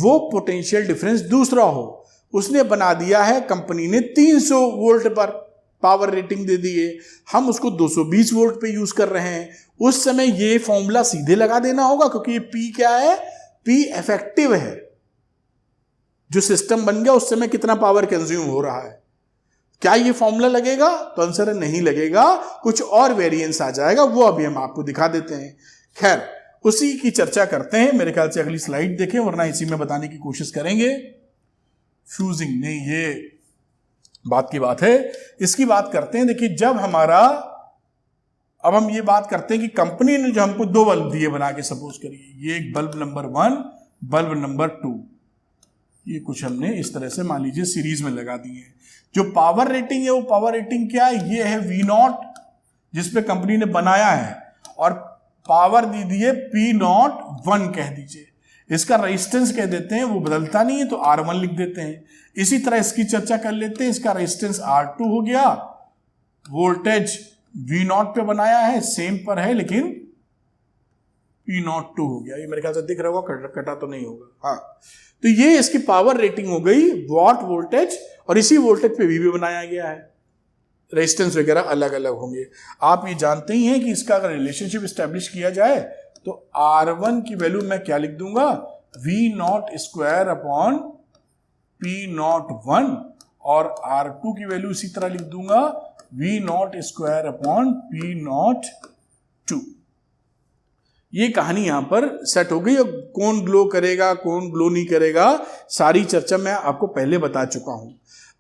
वो पोटेंशियल डिफरेंस दूसरा हो, उसने बना दिया है कंपनी ने 300 वोल्ट पर पावर रेटिंग दे दी है, हम उसको 220 वोल्ट पे यूज कर रहे हैं, उस समय ये फॉर्मूला सीधे लगा देना होगा, क्योंकि ये पी क्या है? पी इफेक्टिव है। जो सिस्टम बन गया उस समय कितना पावर कंज्यूम हो रहा है, क्या ये फॉर्मूला लगेगा? तो आंसर है नहीं लगेगा, कुछ और वेरिएंस आ जाएगा, वो अभी हम आपको दिखा देते हैं। खैर उसी की चर्चा करते हैं। मेरे ख्याल से अगली स्लाइड देखें, वरना इसी में बताने की कोशिश करेंगे। फ्यूजिंग नहीं, ये बात की बात है, इसकी बात करते हैं। देखिए जब हमारा, अब हम ये बात करते हैं कि कंपनी ने जो हमको 2 बल्ब दिए बना के, सपोज करिए ये एक बल्ब नंबर 1, बल्ब नंबर 2, ये कुछ हमने इस तरह से मान लीजिए सीरीज में लगा दिए। जो पावर रेटिंग है वो पावर रेटिंग क्या है? ये है V0 जिसपे कंपनी ने बनाया है, और पावर दी दी है P01 कह दीजिए। इसका रेजिस्टेंस कह देते हैं, वो बदलता नहीं है तो R1 लिख देते हैं। इसी तरह इसकी चर्चा कर लेते हैं। इसका रेजिस्टेंस R2 हो गया, वोल्टेज V0 पे बनाया है, सेम पर है, लेकिन P02 हो गया। ये मेरे ख्याल से दिख रहा होगा, कटा तो नहीं होगा। हाँ, तो ये इसकी पावर रेटिंग हो गई, वॉट वोल्टेज, और इसी वोल्टेज पे भी बनाया गया है। रेजिस्टेंस वगैरह अलग अलग होंगे। आप ये जानते ही हैं कि इसका अगर रिलेशनशिप स्टैब्लिश किया जाए तो R1 की वैल्यू मैं क्या लिख दूंगा? V0 स्क्वायर अपॉन P01, और R2 की वैल्यू इसी तरह लिख दूंगा V0 स्क्वायर अपॉन P02। ये कहानी यहां पर सेट हो गई। और कौन ग्लो करेगा, कौन ग्लो नहीं करेगा, सारी चर्चा मैं आपको पहले बता चुका हूं।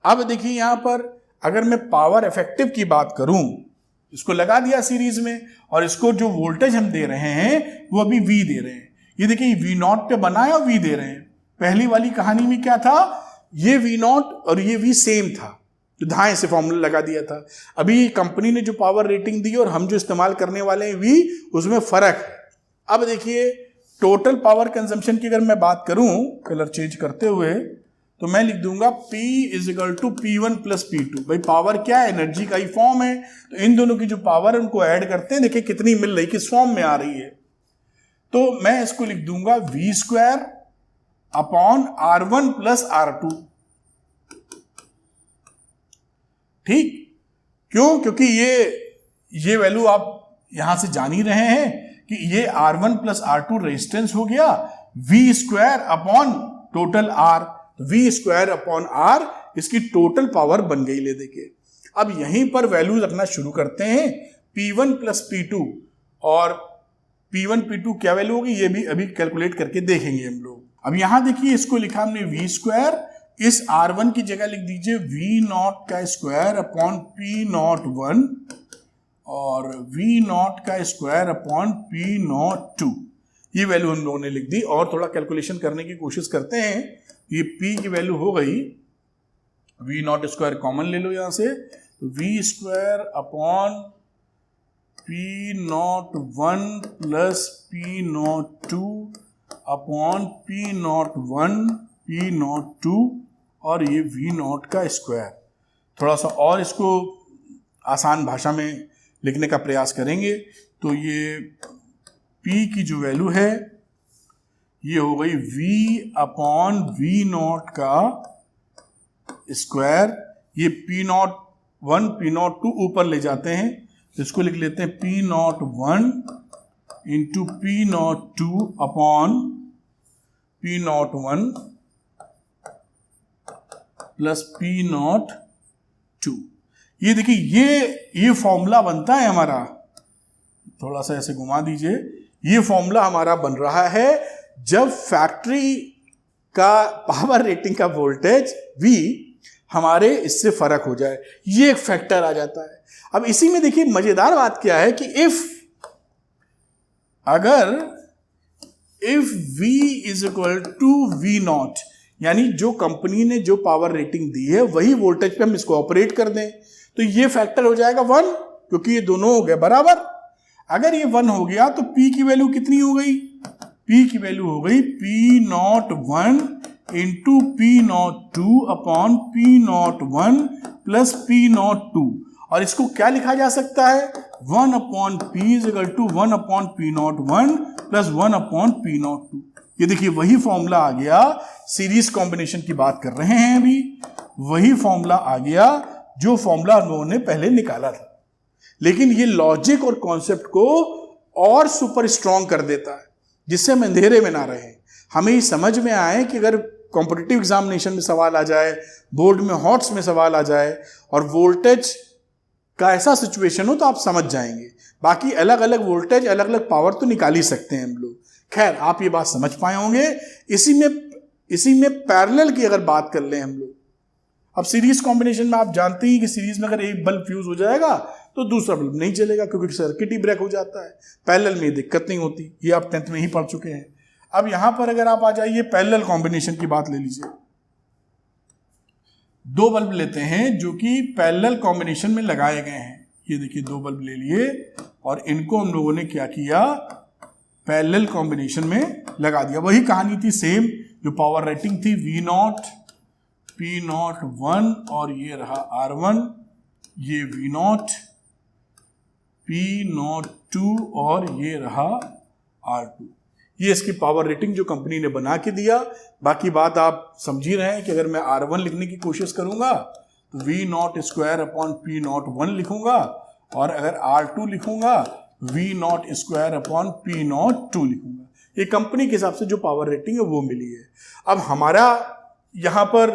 अब देखिए यहां पर अगर मैं पावर इफेक्टिव की बात करूं, इसको लगा दिया सीरीज में, और इसको जो वोल्टेज हम दे रहे हैं वो अभी V दे रहे हैं। ये देखिए V0 पे बनाया और V दे रहे हैं। पहली वाली कहानी में क्या था? ये V0 और ये V सेम था, तो धाए से फॉर्मूला लगा दिया था। अभी कंपनी ने जो पावर रेटिंग दी और हम जो इस्तेमाल करने वाले हैं V, उसमें फर्क है। अब देखिए टोटल पावर कंजम्पशन की अगर मैं बात करूं कलर चेंज करते हुए, तो मैं लिख दूंगा P is equal to P1 plus P2। भाई पावर क्या है, एनर्जी का ही फॉर्म है, तो इन दोनों की जो पावर है उनको ऐड करते हैं, देखिए कितनी मिल रही, किस फॉर्म में आ रही है। तो मैं इसको लिख दूंगा V square upon R1 plus R2। ठीक, क्यों? क्योंकि ये वैल्यू आप यहां से जान ही रहे हैं कि ये R1 प्लस R2 रेजिस्टेंस हो गया, V square upon total R, V square upon R इसकी टोटल पावर बन गई। ले देखिए, अब यहीं पर वैल्यू रखना शुरू करते हैं, P1 प्लस P2, और P1 P2 क्या वैल्यू होगी ये भी अभी कैलकुलेट करके देखेंगे हम लोग। अब यहां देखिए, इसको लिखा हमने V स्क्वायर, इस R1 की जगह लिख दीजिए V नॉट का स्क्वायर अपॉन P नॉट 1 और V नॉट का स्क्वायर अपॉन P नॉट 2। ये वैल्यू हम लोगों ने लिख दी, और थोड़ा कैलकुलेशन करने की कोशिश करते हैं। ये P की वैल्यू हो गई, V नॉट स्क्वायर कॉमन ले लो यहां से, तो V square upon P naught 1 plus P naught 2 upon P naught 1 P naught 2 और ये V नॉट का स्क्वायर। थोड़ा सा और इसको आसान भाषा में लिखने का प्रयास करेंगे, तो ये P की जो वैल्यू है ये हो गई V अपॉन V नॉट का स्क्वायर। ये P नॉट 1 P नॉट 2 ऊपर ले जाते हैं, तो इसको लिख लेते हैं P naught 1 into P naught 2 upon P naught 1 plus P naught 2। ये देखिए, ये फॉर्मूला बनता है हमारा, थोड़ा सा ऐसे घुमा दीजिए, ये फॉर्मूला हमारा बन रहा है जब फैक्ट्री का पावर रेटिंग का वोल्टेज V हमारे इससे फर्क हो जाए, ये एक फैक्टर आ जाता है। अब इसी में देखिए मजेदार बात क्या है कि अगर V is equal to V naught, यानी जो कंपनी ने जो पावर रेटिंग दी है वही वोल्टेज पे हम इसको ऑपरेट कर दें, तो ये फैक्टर हो जाएगा 1, क्योंकि ये दोनों हो गए बराबर। अगर ये 1 हो गया तो P की वैल्यू कितनी हो गई? P की वैल्यू हो गई P naught 1 into P naught 2 upon P naught 1 plus P naught 2, और इसको क्या लिखा जा सकता है? 1 upon P is equal to 1 upon P naught 1 plus 1 upon P naught 2। ये देखिए वही फॉर्मूला आ गया, सीरीज कॉम्बिनेशन की बात कर रहे हैं अभी, वही फॉर्मूला आ गया जो फॉर्मूला हम लोगों ने पहले निकाला था, लेकिन ये लॉजिक और कॉन्सेप्ट को और सुपर स्ट्रॉन्ग कर देता है, जिससे हम अंधेरे में ना रहें। हमें ये समझ में आए कि अगर कॉम्पिटिटिव एग्जामिनेशन में सवाल आ जाए, बोर्ड में हॉट्स में सवाल आ जाए और वोल्टेज का ऐसा सिचुएशन हो तो आप समझ जाएंगे। बाकी अलग अलग वोल्टेज, अलग अलग पावर तो निकाल ही सकते हैं हम लोग। खैर, आप ये बात समझ पाए होंगे। इसी में पैरेलल की अगर बात कर लें हम लोग, अब सीरीज कॉम्बिनेशन में आप जानते ही कि सीरीज में अगर एक बल्ब फ्यूज हो जाएगा तो दूसरा बल्ब नहीं चलेगा, क्योंकि सर्किट ही ब्रेक हो जाता है। पैरेलल में दिक्कत नहीं होती, ये आप 10th में ही पढ़ चुके हैं। अब यहां पर अगर आप आ जाइए पैरेलल कॉम्बिनेशन की बात ले लीजिए, दो बल्ब लेते हैं जो कि पैरेलल कॉम्बिनेशन में लगाए गए हैं। ये देखिए दो बल्ब ले लिए और इनको हम लोगों ने क्या किया, पैरेलल कॉम्बिनेशन में लगा दिया। वही कहानी थी सेम, जो पावर रेटिंग थी V नॉट P नॉट 1 और ये रहा R1, ये V नॉट P नॉट 2 और ये रहा R2। ये इसकी पावर रेटिंग जो कंपनी ने बना के दिया। बाकी बात आप समझ ही रहे हैं कि अगर मैं R1 लिखने की कोशिश करूंगा तो V not square upon P naught 1 लिखूंगा, और अगर R2 लिखूंगा V not square upon P naught 2 लिखूंगा। ये कंपनी के हिसाब से जो पावर रेटिंग है वो मिली है। अब हमारा यहां पर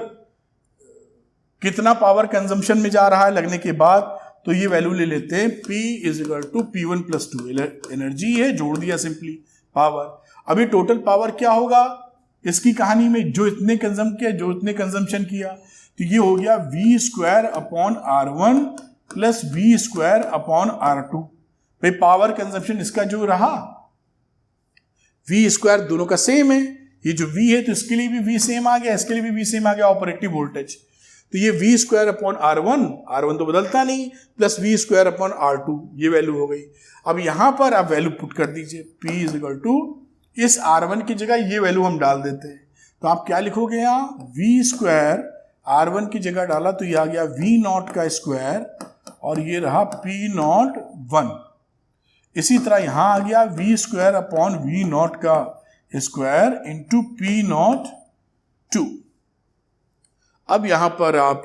कितना पावर कंजम्पशन में जा रहा है लगने के बाद, तो ये वैल्यू ले लेते हैं P is equal to P1 plus 2। Energy है, जोड़ दिया सिंपली पावर। अभी टोटल पावर क्या होगा इसकी कहानी में, जो इतने कंजम किया, जो इतने कंजम्पशन किया, तो ये हो गया V square upon R1 plus V square upon R2। भाई पावर कंजम्पशन इसका जो रहा V स्क्वायर दोनों का सेम है, ये जो V है तो इसके लिए भी V सेम आ गया, इसके लिए भी V सेम आ गया, ऑपरेटिव वोल्टेज। तो ये V स्क्वायर अपॉन R1 तो बदलता नहीं, plus V square upon R2, ये वैल्यू हो गई। अब यहां पर आप वैल्यू पुट कर दीजिए, P इज इक्वल टू, इस R1 की जगह ये वैल्यू हम डाल देते हैं, तो आप क्या लिखोगे यहाँ, वी स्क्वायर, R1 की जगह डाला तो ये आ गया वी नॉट का स्क्वायर और ये रहा पी नॉट 1। इसी तरह यहां आ गया V square upon V naught का स्क्वायर इंटू पी नॉट 2। अब यहां पर आप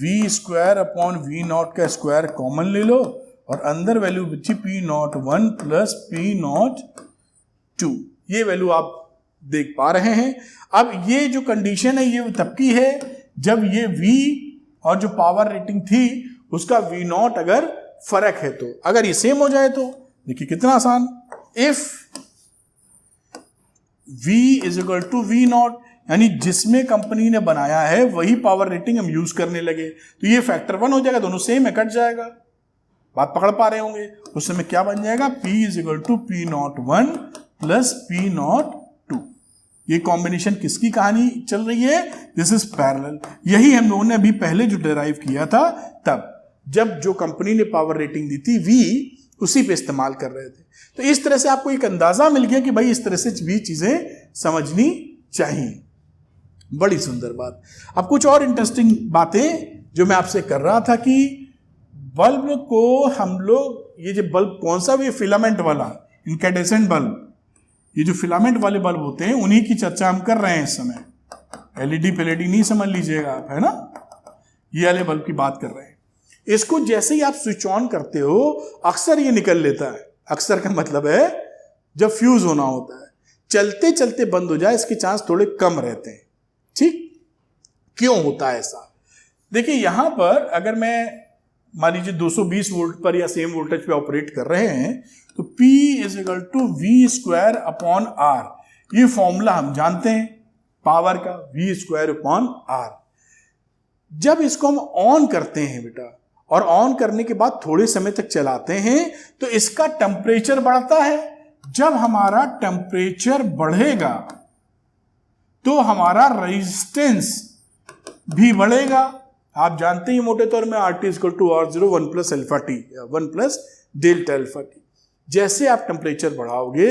V square upon V naught का स्क्वायर कॉमन ले लो और अंदर वैल्यू बची P naught 1 plus P naught 2। ये वैल्यू आप देख पा रहे हैं। अब ये जो कंडीशन है ये तब की है जब ये V और जो पावर रेटिंग थी उसका V नॉट अगर फर्क है तो, अगर ये सेम हो जाए तो देखिए कितना आसान, if V is equal to V naught, यानी जिसमें कंपनी ने बनाया है वही पावर रेटिंग हम यूज करने लगे तो ये फैक्टर 1 हो जाएगा, दोनों सेम है, कट जाएगा। बात पकड़ पा रहे होंगे। उस समय क्या बन जाएगा, P is equal to P naught 1 plus P naught 2। ये कॉम्बिनेशन किसकी कहानी चल रही है, दिस इज पैरेलल। यही हम लोगों ने अभी पहले जो डिराइव किया था तब जब जो कंपनी ने पावर रेटिंग दी थी V, उसी पे इस्तेमाल कर रहे थे। तो इस तरह से आपको एक अंदाजा मिल गया कि भाई इस तरह से भी चीजें समझनी चाहिए। बड़ी सुंदर बात। अब कुछ और इंटरेस्टिंग बातें जो मैं आपसे कर रहा था कि बल्ब को हम लोग, ये जो बल्ब कौन सा, भी फिलामेंट वाला इनकैंडेसेंट बल्ब, ये जो फिलामेंट वाले बल्ब होते हैं उन्हीं की चर्चा हम कर रहे हैं इस समय। एलईडी पेलेडी नहीं समझ लीजिएगा आप, है ना, ये वाले बल्ब की बात कर रहे हैं। इसको जैसे ही आप स्विच ऑन करते हो अक्सर ये निकल लेता है। अक्सर का मतलब है जब फ्यूज होना होता है, चलते चलते बंद हो जाए इसके चांस थोड़े कम रहते हैं। ठीक, क्यों होता है ऐसा, देखिए यहां पर अगर मैं मान लीजिए 220 वोल्ट पर या सेम वोल्टेज पे ऑपरेट कर रहे हैं तो P is equal to V square upon R, ये फॉर्मूला हम जानते हैं पावर का, वी स्क्वायर अपॉन R। जब इसको हम ऑन करते हैं बेटा, और ऑन करने के बाद थोड़े समय तक चलाते हैं तो इसका टेम्परेचर बढ़ता है। जब हमारा टेम्परेचर बढ़ेगा तो हमारा रेजिस्टेंस भी बढ़ेगा। आप जानते हैं मोटे तौर में RT equal to R0 1 plus alpha T, 1 plus delta alpha T. जैसे आप टेम्परेचर बढ़ाओगे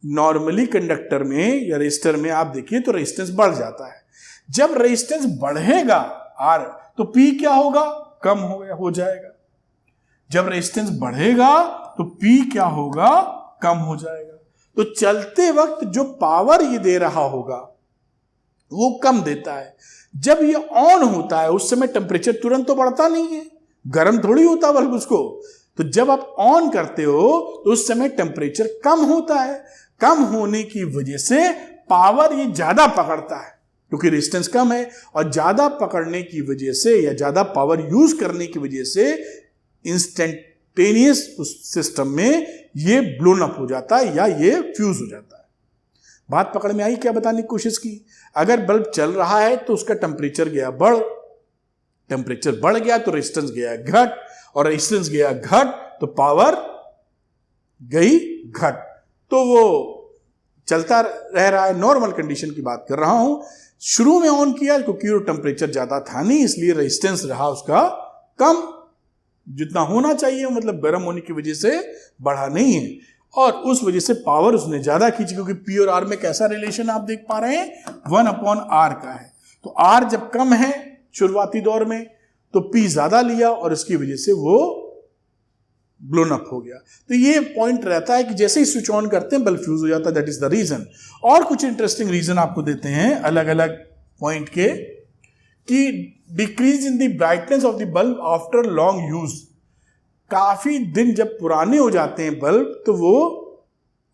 नॉर्मली कंडक्टर में या रेजिस्टर में आप देखिए तो रेजिस्टेंस बढ़ जाता है। जब रेजिस्टेंस बढ़ेगा R तो P क्या होगा, कम हो जाएगा। जब रेजिस्टेंस बढ़ेगा तो P क्या होगा, कम हो जाएगा। तो चलते वक्त जो पावर ये दे रहा होगा वो कम देता है। जब ये ऑन होता है उस समय टेम्परेचर तुरंत तो बढ़ता नहीं है, गर्म थोड़ी होता बल्ब उसको। तो जब आप ऑन करते हो तो उस समय टेम्परेचर कम होता है। कम होने की वजह से पावर ये ज्यादा पकड़ता है क्योंकि रेजिस्टेंस कम है, और ज्यादा पकड़ने की वजह से या ज्यादा पावर यूज करने की वजह से इंस्टेंटेनियस उस सिस्टम में ये ब्लोन अप हो जाता है या ये फ्यूज हो जाता है। बात पकड़ में आई, क्या बताने की कोशिश की। अगर बल्ब चल रहा है तो उसका टेम्परेचर गया बढ़, टेम्परेचर बढ़ गया तो रेजिस्टेंस गया घट, और रेजिस्टेंस गया घट तो पावर गई घट, तो वो चलता रह रहा है। नॉर्मल कंडीशन की बात कर रहा हूं। शुरू में ऑन किया क्योंकि वो टेम्परेचर ज्यादा था नहीं, इसलिए रेजिस्टेंस रहा उसका कम, जितना होना चाहिए, मतलब गर्म होने की वजह से बढ़ा नहीं है, और उस वजह से पावर उसने ज्यादा खींची। क्योंकि P और R में कैसा रिलेशन आप देख पा रहे हैं, 1 अपॉन R का है। तो R जब कम है शुरुआती दौर में तो P ज्यादा लिया और इसकी वजह से वो ब्लोन अप हो गया। तो ये पॉइंट रहता है कि जैसे ही स्विच ऑन करते हैं बल्ब फ्यूज हो जाता है, दैट इज द रीजन। और कुछ इंटरेस्टिंग रीजन आपको देते हैं अलग अलग पॉइंट के, कि decrease in the brightness of the bulb after long use. काफी दिन जब पुराने हो जाते हैं बल्ब तो वो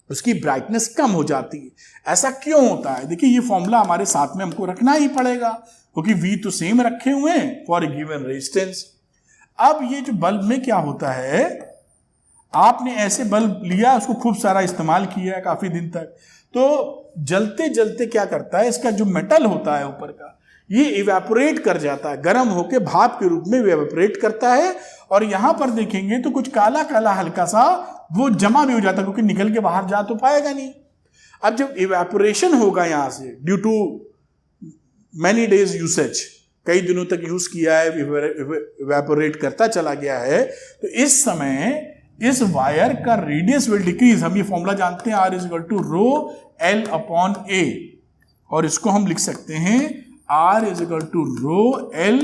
उसकी ब्राइटनेस कम हो जाती है। ऐसा क्यों होता है, देखिए ये फॉर्मूला हमारे साथ में हमको रखना ही पड़ेगा क्योंकि V तो सेम रखे हुए हैं फॉर ए गिवन रेजिस्टेंस। अब ये जो बल्ब में क्या होता है, आपने ऐसे बल्ब लिया, उसको खूब सारा इस्तेमाल किया काफी दिन तक, तो जलते जलते क्या करता है, इसका जो मेटल होता है ऊपर का ये इवेपोरेट कर जाता है, गर्म होकर भाप के रूप में इवेपोरेट करता है। और यहां पर देखेंगे तो कुछ काला काला हल्का सा वो जमा भी हो जाता है क्योंकि निकल के बाहर जा तो पाएगा नहीं। अब जब इवेपोरेशन होगा यहां से due to many days usage, कई दिनों तक यूज किया है, इवेपोरेट करता चला गया है, तो इस समय इस वायर का रेडियस विल डिक्रीज, हम ये फॉर्मूला जानते हैं, R is equal to rho L upon A, और इसको हम लिख सकते हैं R is equal to rho L,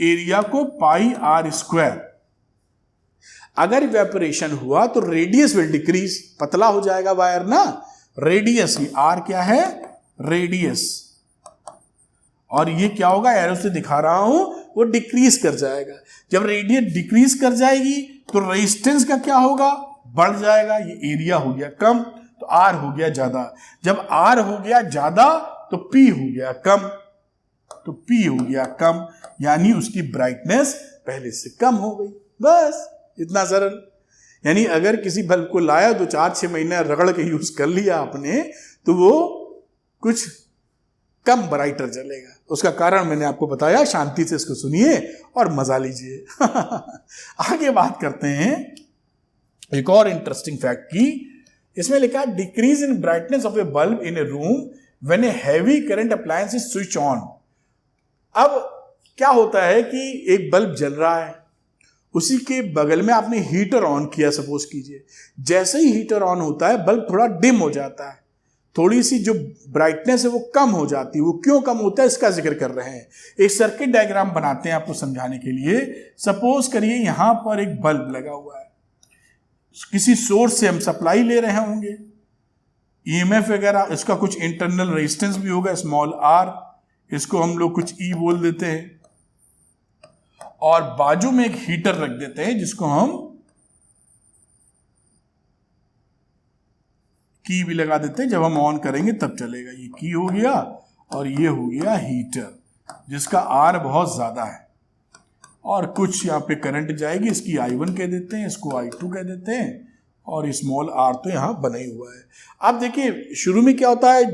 area को पाई R स्क्वायर। अगर इवेपोरेशन हुआ तो रेडियस विल डिक्रीज, पतला हो जाएगा वायर ना, रेडियस, ये R क्या है, रेडियस, और ये क्या होगा, एरो से दिखा रहा हूं, वो डिक्रीज कर जाएगा। जब रेडियस डिक्रीज कर जाएगी तो रेजिस्टेंस का क्या होगा, बढ़ जाएगा, ये एरिया हो गया कम, तो R हो गया ज्यादा। जब R हो गया ज्यादा तो P हो गया कम, तो P हो गया कम, यानी उसकी ब्राइटनेस पहले से कम हो गई। बस इतना सरल। यानी अगर किसी बल्ब को लाया, 2-4-6 महीने रगड़ के यूज कर लिया आपने, तो वो कुछ कम ब्राइटर जलेगा। उसका कारण मैंने आपको बताया, शांति से इसको सुनिए और मजा लीजिए। आगे बात करते हैं एक और इंटरेस्टिंग फैक्ट की। इसमें लिखा है decrease in brightness of A bulb in A room when a heavy current appliance is switch on. अब क्या होता है कि एक बल्ब जल रहा है, उसी के बगल में आपने हीटर ऑन किया, सपोज कीजिए, जैसे ही हीटर ऑन होता है बल्ब थोड़ा डिम हो जाता है, थोड़ी सी जो ब्राइटनेस है वो कम हो जाती है। वो क्यों कम होता है इसका जिक्र कर रहे हैं। एक सर्किट डायग्राम बनाते हैं आपको समझाने के लिए। सपोज करिए यहां पर एक बल्ब लगा हुआ है, किसी सोर्स से हम सप्लाई ले रहे होंगे, ईएमएफ वगैरह, इसका कुछ इंटरनल रेजिस्टेंस भी होगा, स्मॉल r, इसको हम लोग कुछ E बोल देते हैं, और बाजू में एक हीटर रख देते हैं जिसको हम की भी लगा देते हैं, जब हम ऑन करेंगे तब चलेगा। ये की हो गया और ये हो गया हीटर जिसका R बहुत ज्यादा है, और कुछ यहाँ पे करंट जाएगी, इसकी I1 कह देते हैं, इसको I2 कह देते हैं, और स्मॉल r तो यहाँ बना ही हुआ है। अब देखिए शुरू में क्या होता है,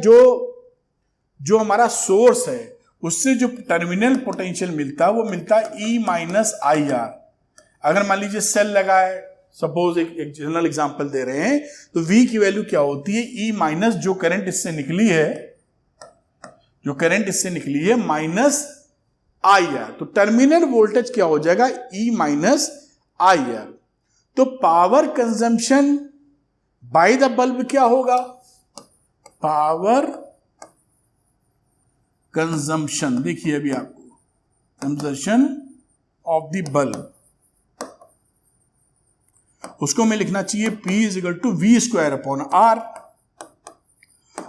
जो हमारा सोर्स है उससे जो टर्मिनल पोटेंशियल मिलता है वो मिलता है E माइनस IR। अगर मान लीजिए सेल लगा है, सपोज एक जनरल एग्जांपल दे रहे हैं, तो V की वैल्यू क्या होती है, E माइनस जो करंट इससे निकली है, माइनस IR, तो टर्मिनल वोल्टेज क्या हो जाएगा, E माइनस IR। तो power consumption by the bulb क्या होगा, पावर कंजम्पशन, देखिए अभी आपको, कंजम्पशन ऑफ द बल्ब, उसको मैं लिखना चाहिए P is equal to V square upon R,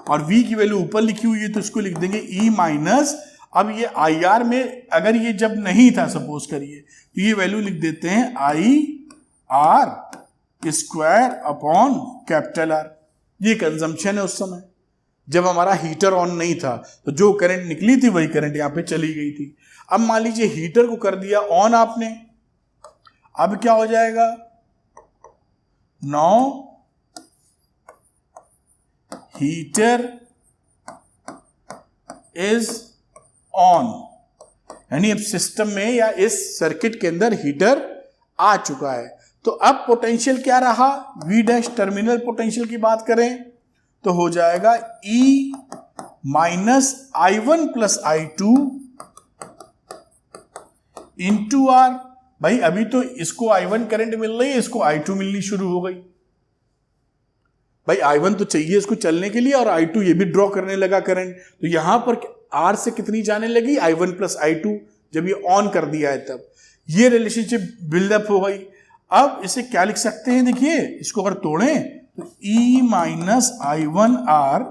और V की वैल्यू ऊपर लिखी हुई है तो इसको लिख देंगे E माइनस, अब ये IR में अगर ये जब नहीं था सपोज करिए, तो ये वैल्यू लिख देते हैं IR square upon capital R। ये कंजम्पशन है उस समय जब हमारा हीटर ऑन नहीं था, तो जो करंट निकली थी वही करंट यहां पे चली गई थी। अब मान लीजिए हीटर को कर दिया ऑन आपने, अब क्या हो जाएगा, नाउ हीटर इज ऑन, यानी अब सिस्टम में या इस सर्किट के अंदर हीटर आ चुका है। तो अब पोटेंशियल क्या रहा, V डैश, टर्मिनल पोटेंशियल की बात करें तो हो जाएगा E minus I1 plus I2 into R। भाई अभी तो इसको I1 करंट मिल रही है, इसको I2 मिलनी शुरू हो गई। भाई I1 तो चाहिए इसको चलने के लिए, और I2 ये भी ड्रॉ करने लगा करंट, तो यहां पर R से कितनी जाने लगी, I1 प्लस I2, जब ये ऑन कर दिया है तब ये रिलेशनशिप बिल्डअप हो गई। अब इसे क्या लिख सकते हैं, देखिए इसको अगर तोड़ें तो E minus I1R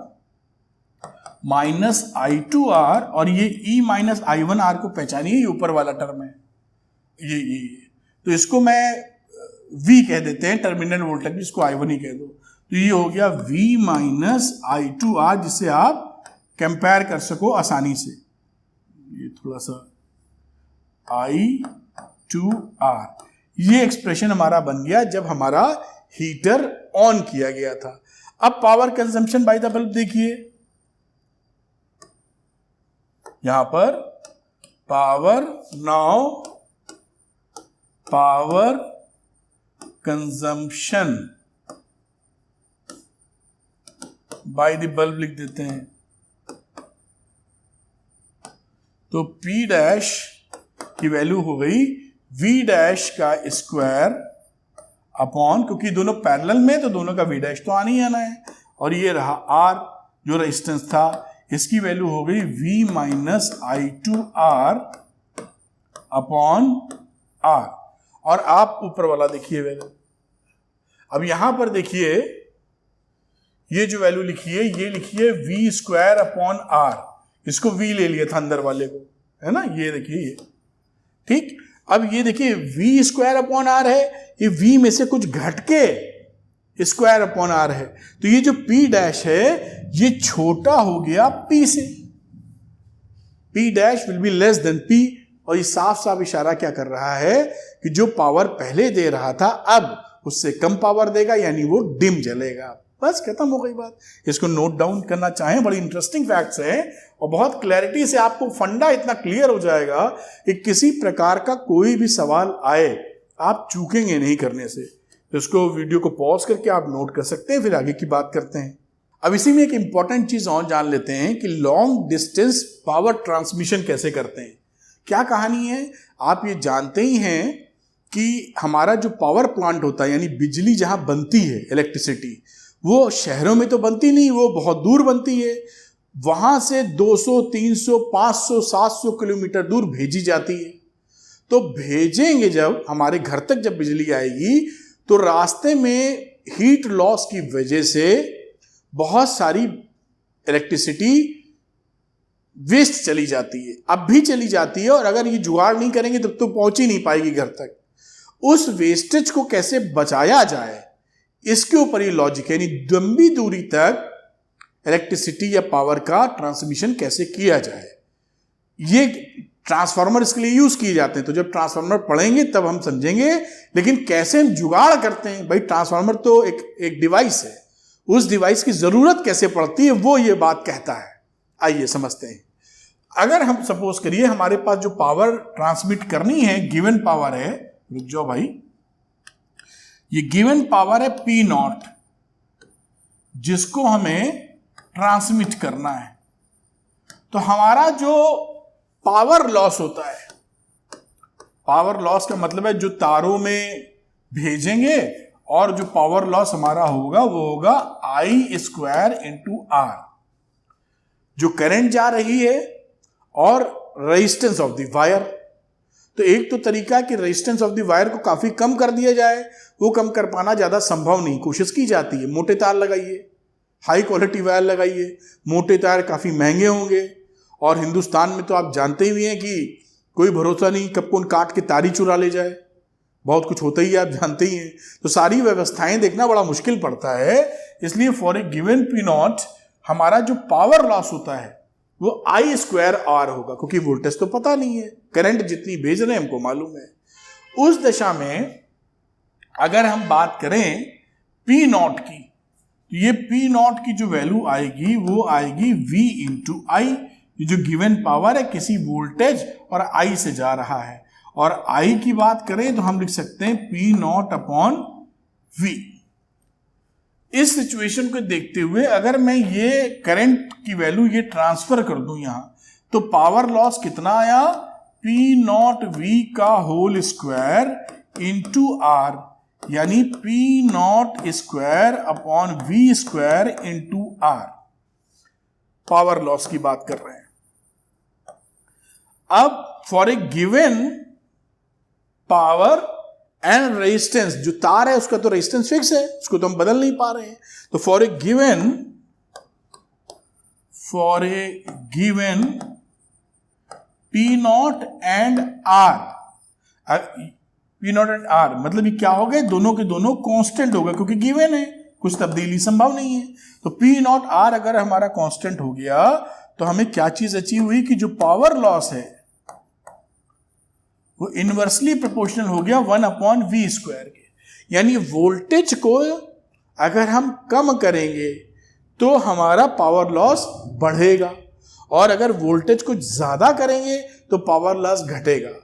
minus I2R, और ये E माइनस I1R को पहचानिए, ये ऊपर वाला टर्म है, ये तो इसको मैं V कह देते हैं, टर्मिनल वोल्टेज, इसको I1 ही कह दो, तो ये हो गया V माइनस I2R, जिसे आप कंपेयर कर सको आसानी से। ये थोड़ा सा I2R, ये एक्सप्रेशन हमारा बन गया जब हमारा हीटर ऑन किया गया था। अब power consumption by the bulb देखिए, यहां पर power, now power consumption by the bulb लिख देते हैं, तो P डैश की वैल्यू हो गई V डैश का स्क्वायर अपॉन, क्योंकि दोनों पैरेलल में तो दोनों का V डैश तो आना ही आना है, और ये रहा R जो रेजिस्टेंस था, इसकी वैल्यू हो गई V minus I2R upon R। और आप ऊपर वाला देखिए वैल्यू, अब यहां पर देखिए ये जो वैल्यू लिखी है ये लिखिए V स्क्वायर अपॉन R, इसको V ले लिया था अंदर वाले को, है ना, ये देखिए ये, ठीक। अब ये देखिए V स्क्वायर अपॉन R है, ये V में से कुछ घट के स्क्वायर अपॉन R है, तो ये जो P डैश है ये छोटा हो गया P से, P dash will be less than P, और ये साफ साफ इशारा क्या कर रहा है कि जो पावर पहले दे रहा था अब उससे कम पावर देगा, यानी वो डिम जलेगा। बस खत्म हो गई बात। इसको नोट डाउन करना चाहें, बड़ी इंटरेस्टिंग फैक्ट्स हैं और बहुत क्लैरिटी से आपको फंडा इतना क्लियर हो जाएगा कि किसी प्रकार का कोई भी सवाल आए आप चूकेंगे नहीं करने से। तो इसको वीडियो को पॉज करके आप नोट कर सकते हैं, फिर आगे की बात करते हैं। अब इसी में एक इंपॉर्टेंट चीज और जान लेते हैं कि लॉन्ग डिस्टेंस पावर ट्रांसमिशन कैसे करते हैं। क्या कहानी है, आप ये जानते ही हैं कि हमारा जो पावर प्लांट होता है, यानी बिजली जहां बनती है, इलेक्ट्रिसिटी, वो शहरों में तो बनती नहीं, वो बहुत दूर बनती है, वहां से 200, 300, 500, 700 किलोमीटर दूर भेजी जाती है। तो भेजेंगे जब हमारे घर तक जब बिजली आएगी तो रास्ते में हीट लॉस की वजह से बहुत सारी इलेक्ट्रिसिटी वेस्ट चली जाती है, अब भी चली जाती है, और अगर ये जुगाड़ नहीं करेंगे तब तो पहुंच ही नहीं पाएगी घर तक। उस वेस्टेज को कैसे बचाया जाए, इसके ऊपर ये लॉजिक है, यानी लंबी दूरी तक इलेक्ट्रिसिटी या पावर का ट्रांसमिशन कैसे किया जाए। ये ट्रांसफार्मर इसके लिए यूज किए जाते हैं, तो जब ट्रांसफार्मर पढ़ेंगे तब हम समझेंगे, लेकिन कैसे हम जुगाड़ करते हैं। भाई ट्रांसफार्मर तो एक डिवाइस है, उस डिवाइस की जरूरत कैसे पड़ती है वो ये बात कहता है। आइए समझते हैं। अगर हम सपोज करिए हमारे पास जो पावर ट्रांसमिट करनी है, गिवन पावर है, रुक जाओ भाई, ये गिवन पावर है P0, जिसको हमें ट्रांसमिट करना है। तो हमारा जो पावर लॉस होता है, पावर लॉस का मतलब है जो तारों में भेजेंगे, और जो पावर लॉस हमारा होगा वो होगा I स्क्वायर इंटू R, जो करंट जा रही है और रेजिस्टेंस ऑफ द वायर। तो एक तो तरीका कि रेजिस्टेंस ऑफ द वायर को काफी कम कर दिया जाए, वो कम कर पाना ज्यादा संभव नहीं, कोशिश की जाती है, मोटे तार लगाइए, हाई क्वालिटी वायर लगाइए। मोटे तार काफी महंगे होंगे, और हिंदुस्तान में तो आप जानते ही हैं कि कोई भरोसा नहीं कब कौन काट के तारी चुरा ले जाए, बहुत कुछ होता ही है, आप जानते ही हैं। तो सारी व्यवस्थाएं देखना बड़ा मुश्किल पड़ता है, इसलिए फॉर ए गिवन P0 हमारा जो पावर लॉस होता है वो I स्क्वायर R होगा, क्योंकि वोल्टेज तो पता नहीं है, करंट जितनी भेज रहे हैं हमको मालूम है। उस दशा में अगर हम बात करें P0 की, तो ये P0 की जो वैल्यू आएगी वो आएगी V इंटू I, ये जो गिवन पावर है किसी वोल्टेज और I से जा रहा है। और I की बात करें तो हम लिख सकते हैं P0 अपॉन V। इस सिचुएशन को देखते हुए अगर मैं ये करंट की वैल्यू ये ट्रांसफर कर दूं यहां, तो पावर लॉस कितना आया, P0 V का होल स्क्वायर इंटू R, यानी P0 square upon V square into R। Power loss की बात कर रहे हैं। अब for a given power and resistance, जो तार है उसका तो रेजिस्टेंस फिक्स है, उसको तो हम बदल नहीं पा रहे हैं। तो for a given P0 and R, P0 and R मतलब ये क्या हो गए, दोनों के दोनों कांस्टेंट होगा, क्योंकि गिवन है, कुछ तब्दीली संभव नहीं है। तो P0 R अगर हमारा कांस्टेंट हो गया तो हमें क्या चीज अचीव हुई कि जो पावर लॉस है वो इनवर्सली प्रोपोर्शनल हो गया 1 अपॉन V स्क्वायर के। यानी वोल्टेज को अगर हम कम करेंगे तो हमारा पावर लॉस बढ़ेगा, और अगर वोल्टेज को ज्यादा करेंगे तो पावर लॉस घटेगा।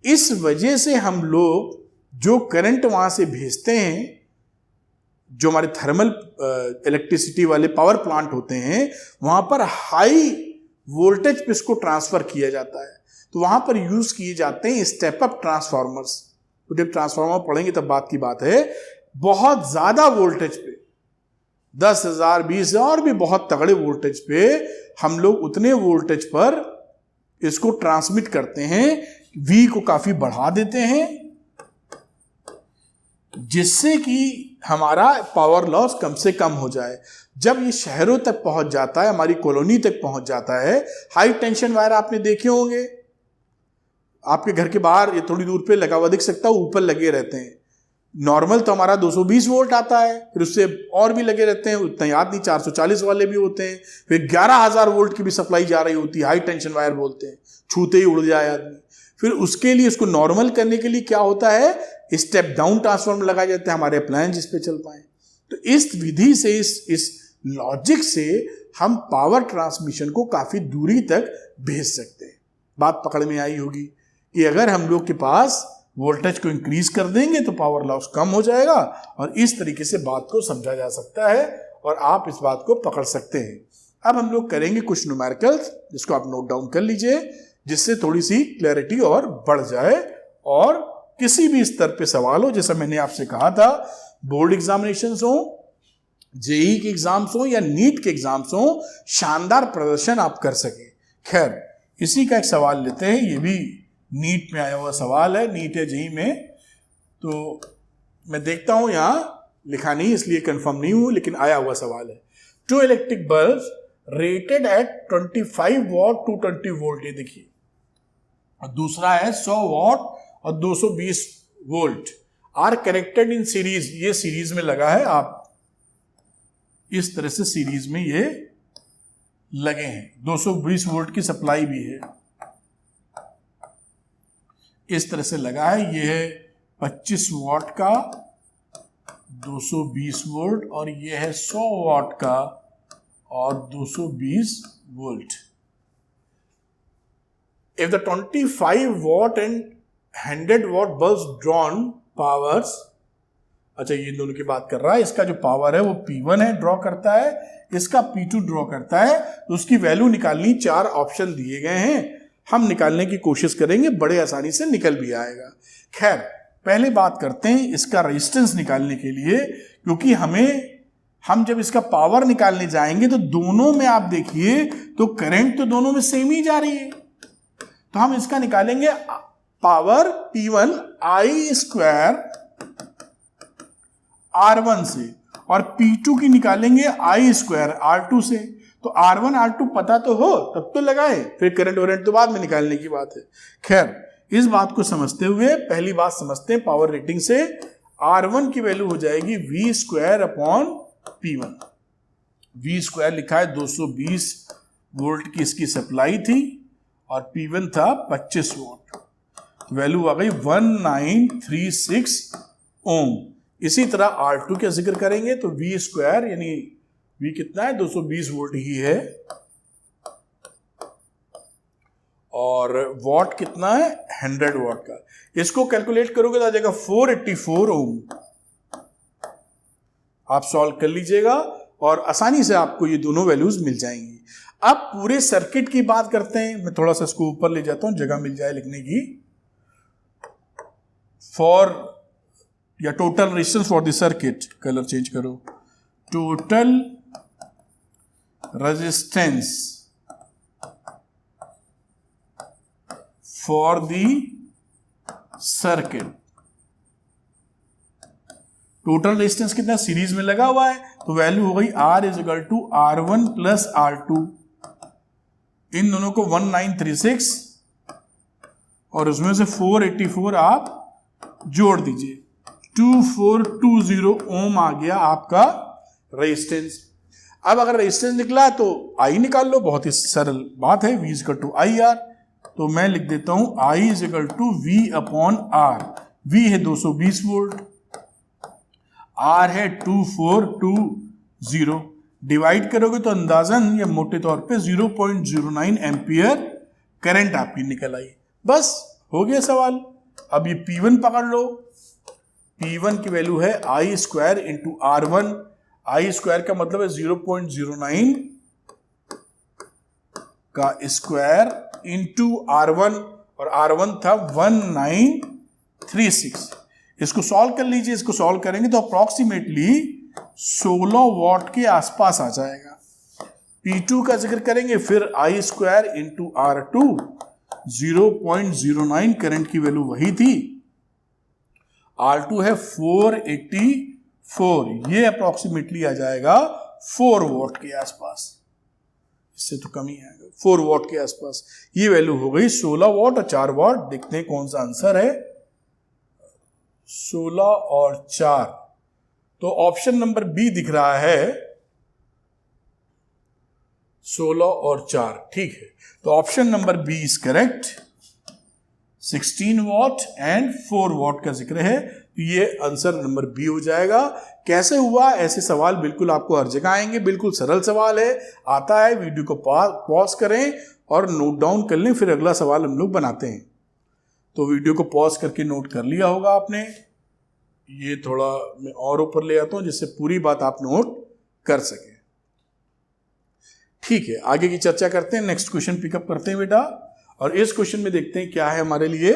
इस वजह से हम लोग जो करंट वहां से भेजते हैं, जो हमारे थर्मल इलेक्ट्रिसिटी वाले पावर प्लांट होते हैं, वहां पर हाई वोल्टेज पे इसको ट्रांसफर किया जाता है। तो वहां पर यूज किए जाते हैं स्टेप अप ट्रांसफार्मर्स। तो जब ट्रांसफार्मर पढ़ेंगे तब बात की बात है, बहुत ज्यादा वोल्टेज पे 10,000 20,000 और भी बहुत तगड़े वोल्टेज पे हम लोग उतने वोल्टेज पर इसको ट्रांसमिट करते हैं, V को काफी बढ़ा देते हैं, जिससे कि हमारा पावर लॉस कम से कम हो जाए। जब ये शहरों तक पहुंच जाता है, हमारी कॉलोनी तक पहुंच जाता है, हाई टेंशन वायर आपने देखे होंगे, आपके घर के बाहर ये थोड़ी दूर पे लगा हुआ दिख सकता है, ऊपर लगे रहते हैं। नॉर्मल तो हमारा 220 वोल्ट आता है, फिर उससे और भी लगे रहते हैं, उतना याद नहीं, 440 वाले भी होते हैं, फिर 11,000 वोल्ट की भी सप्लाई जा रही होती है, हाई टेंशन वायर बोलते हैं, छूते ही उड़ जाए आदमी। फिर उसके लिए, उसको नॉर्मल करने के लिए क्या होता है, स्टेप डाउन ट्रांसफार्मर लगाए जाते हैं, हमारे अप्लायंस जिस पे चल पाए। तो इस विधि से, इस लॉजिक से हम पावर ट्रांसमिशन को काफी दूरी तक भेज सकते हैं। बात पकड़ में आई होगी कि अगर हम लोग के पास वोल्टेज को इंक्रीज कर देंगे तो पावर लॉस कम हो जाएगा, और इस तरीके से बात को समझा जा सकता है और आप इस बात को पकड़ सकते हैं। अब हम लोग करेंगे कुछ न्यूमेरिकल्स, जिसको आप नोट डाउन कर लीजिए, जिससे थोड़ी सी क्लैरिटी और बढ़ जाए, और किसी भी स्तर पे सवाल हो, जैसा मैंने आपसे कहा था, बोर्ड एग्जामिनेशंस हो, जेई के एग्जाम्स हो या नीट के एग्जाम्स हो, शानदार प्रदर्शन आप कर सके। खैर, इसी का एक सवाल लेते हैं, ये भी नीट में आया हुआ सवाल है, नीट या जेई में। तो मैं देखता हूं, यहां लिखा नहीं इसलिए कंफर्म नहीं हूं, लेकिन आया हुआ सवाल है। 2 electric bulb rated at 25 watt 220 volt, ये देखिए, और दूसरा है 100 वॉट और 220 volt, are connected in series, ये सीरीज में लगा है, आप इस तरह से सीरीज में ये लगे हैं, 220 वोल्ट की सप्लाई भी है, इस तरह से लगा है। ये है 25 वॉट का 220 वोल्ट, और ये है 100 वॉट का और 220 volt. If the 25 watt and 100 watt bulbs drawn powers, अच्छा ये दोनों की बात कर रहा है, इसका जो पावर है वो P1 है, ड्रॉ करता है, इसका P2 ड्रॉ करता है, तो उसकी वैल्यू निकालनी, 4 ऑप्शन दिए गए हैं, हम निकालने की कोशिश करेंगे, बड़े आसानी से निकल भी आएगा। खैर, पहले बात करते हैं इसका रेजिस्टेंस निकालने के लिए, क्योंकि हम जब इसका पावर निकालने जाएंगे तो दोनों में आप देखिए तो करंट तो दोनों में सेम ही जा रही है, तो हम इसका निकालेंगे power P1 I square R1 से, और P2 की निकालेंगे I स्क्वायर R2 से। तो R1 R2 पता तो हो तब तो लगाए, फिर करंट वरेंट तो बाद में निकालने की बात है। खैर, इस बात को समझते हुए पहली बात समझते हैं, पावर रेटिंग से R1 की वैल्यू हो जाएगी V square upon P1। V square लिखा है, 220 वोल्ट की इसकी सप्लाई थी, और P1 था 25 वोल्ट, वैल्यू आ गई 1936 ओम। इसी तरह R2 का जिक्र करेंगे तो V स्क्वायर, यानी V कितना है, 220 वोल्ट ही है, और वॉट कितना है, 100 वॉट का। इसको कैलकुलेट करोगे तो आ जाएगा 484 ओम। आप सॉल्व कर लीजिएगा और आसानी से आपको ये दोनों वैल्यूज मिल जाएंगी। अब पूरे सर्किट की बात करते हैं, मैं थोड़ा सा इसको ऊपर ले जाता हूं, जगह मिल जाए लिखने की। फॉर या total resistance for the circuit, colour change करो, total resistance for the circuit, total resistance कितना सीरीज में लगा हुआ है, तो वैल्यू हो गई R is equal to R1 plus R2, इन दोनों को 1936 और उसमें से 484 आप जोड़ दीजिए, 2420 ओम आ गया आपका रेजिस्टेंस। अब अगर रेजिस्टेंस निकला तो I निकाल लो, बहुत ही सरल बात है, V is equal to IR, तो मैं लिख देता हूं I is equal to V upon R। V है 220 वोल्ट, R है 2420, डिवाइड करोगे तो अंदाजन या मोटे तौर पे 0.09 एम्पियर करंट आपकी निकल आई। बस हो गया सवाल। अब ये P1 पकड़ लो, P1 की वैल्यू है I square into R1, I square का मतलब है 0.09 का स्क्वायर इंटू R1, और R1 था 1936 36। इसको सॉल्व कर लीजिए, इसको सॉल्व करेंगे तो अप्रॉक्सीमेटली 16 वॉट के आसपास आ जाएगा। P2 का जिक्र करेंगे, फिर I square into R2 0.09 current की वैल्यू वही थी। R2 है 484, ये अप्रॉक्सीमेटली आ जाएगा 4 वॉट के आसपास, इससे तो कम ही आएगा, 4 वॉट के आसपास। ये वैल्यू हो गई 16 वॉट और 4 वॉट। देखते हैं कौन सा आंसर है, 16 और 4। तो ऑप्शन नंबर बी दिख रहा है 16 और 4, ठीक है। तो option number B is correct. 16 watt and 4 watt का जिक्र है, तो ये आंसर नंबर बी हो जाएगा। कैसे हुआ, ऐसे सवाल बिल्कुल आपको हर जगह आएंगे, बिल्कुल सरल सवाल है, आता है। वीडियो को पॉज करें और नोट डाउन कर लें, फिर अगला सवाल हम लोग बनाते हैं। तो वीडियो को पॉज करके नोट कर लिया होगा आपने। ये थोड़ा मैं और ऊपर ले आता हूं जिससे पूरी बात आप नोट कर सके। ठीक है, आगे की चर्चा करते हैं। नेक्स्ट क्वेश्चन पिकअप करते हैं बेटा, और इस क्वेश्चन में देखते हैं क्या है हमारे लिए।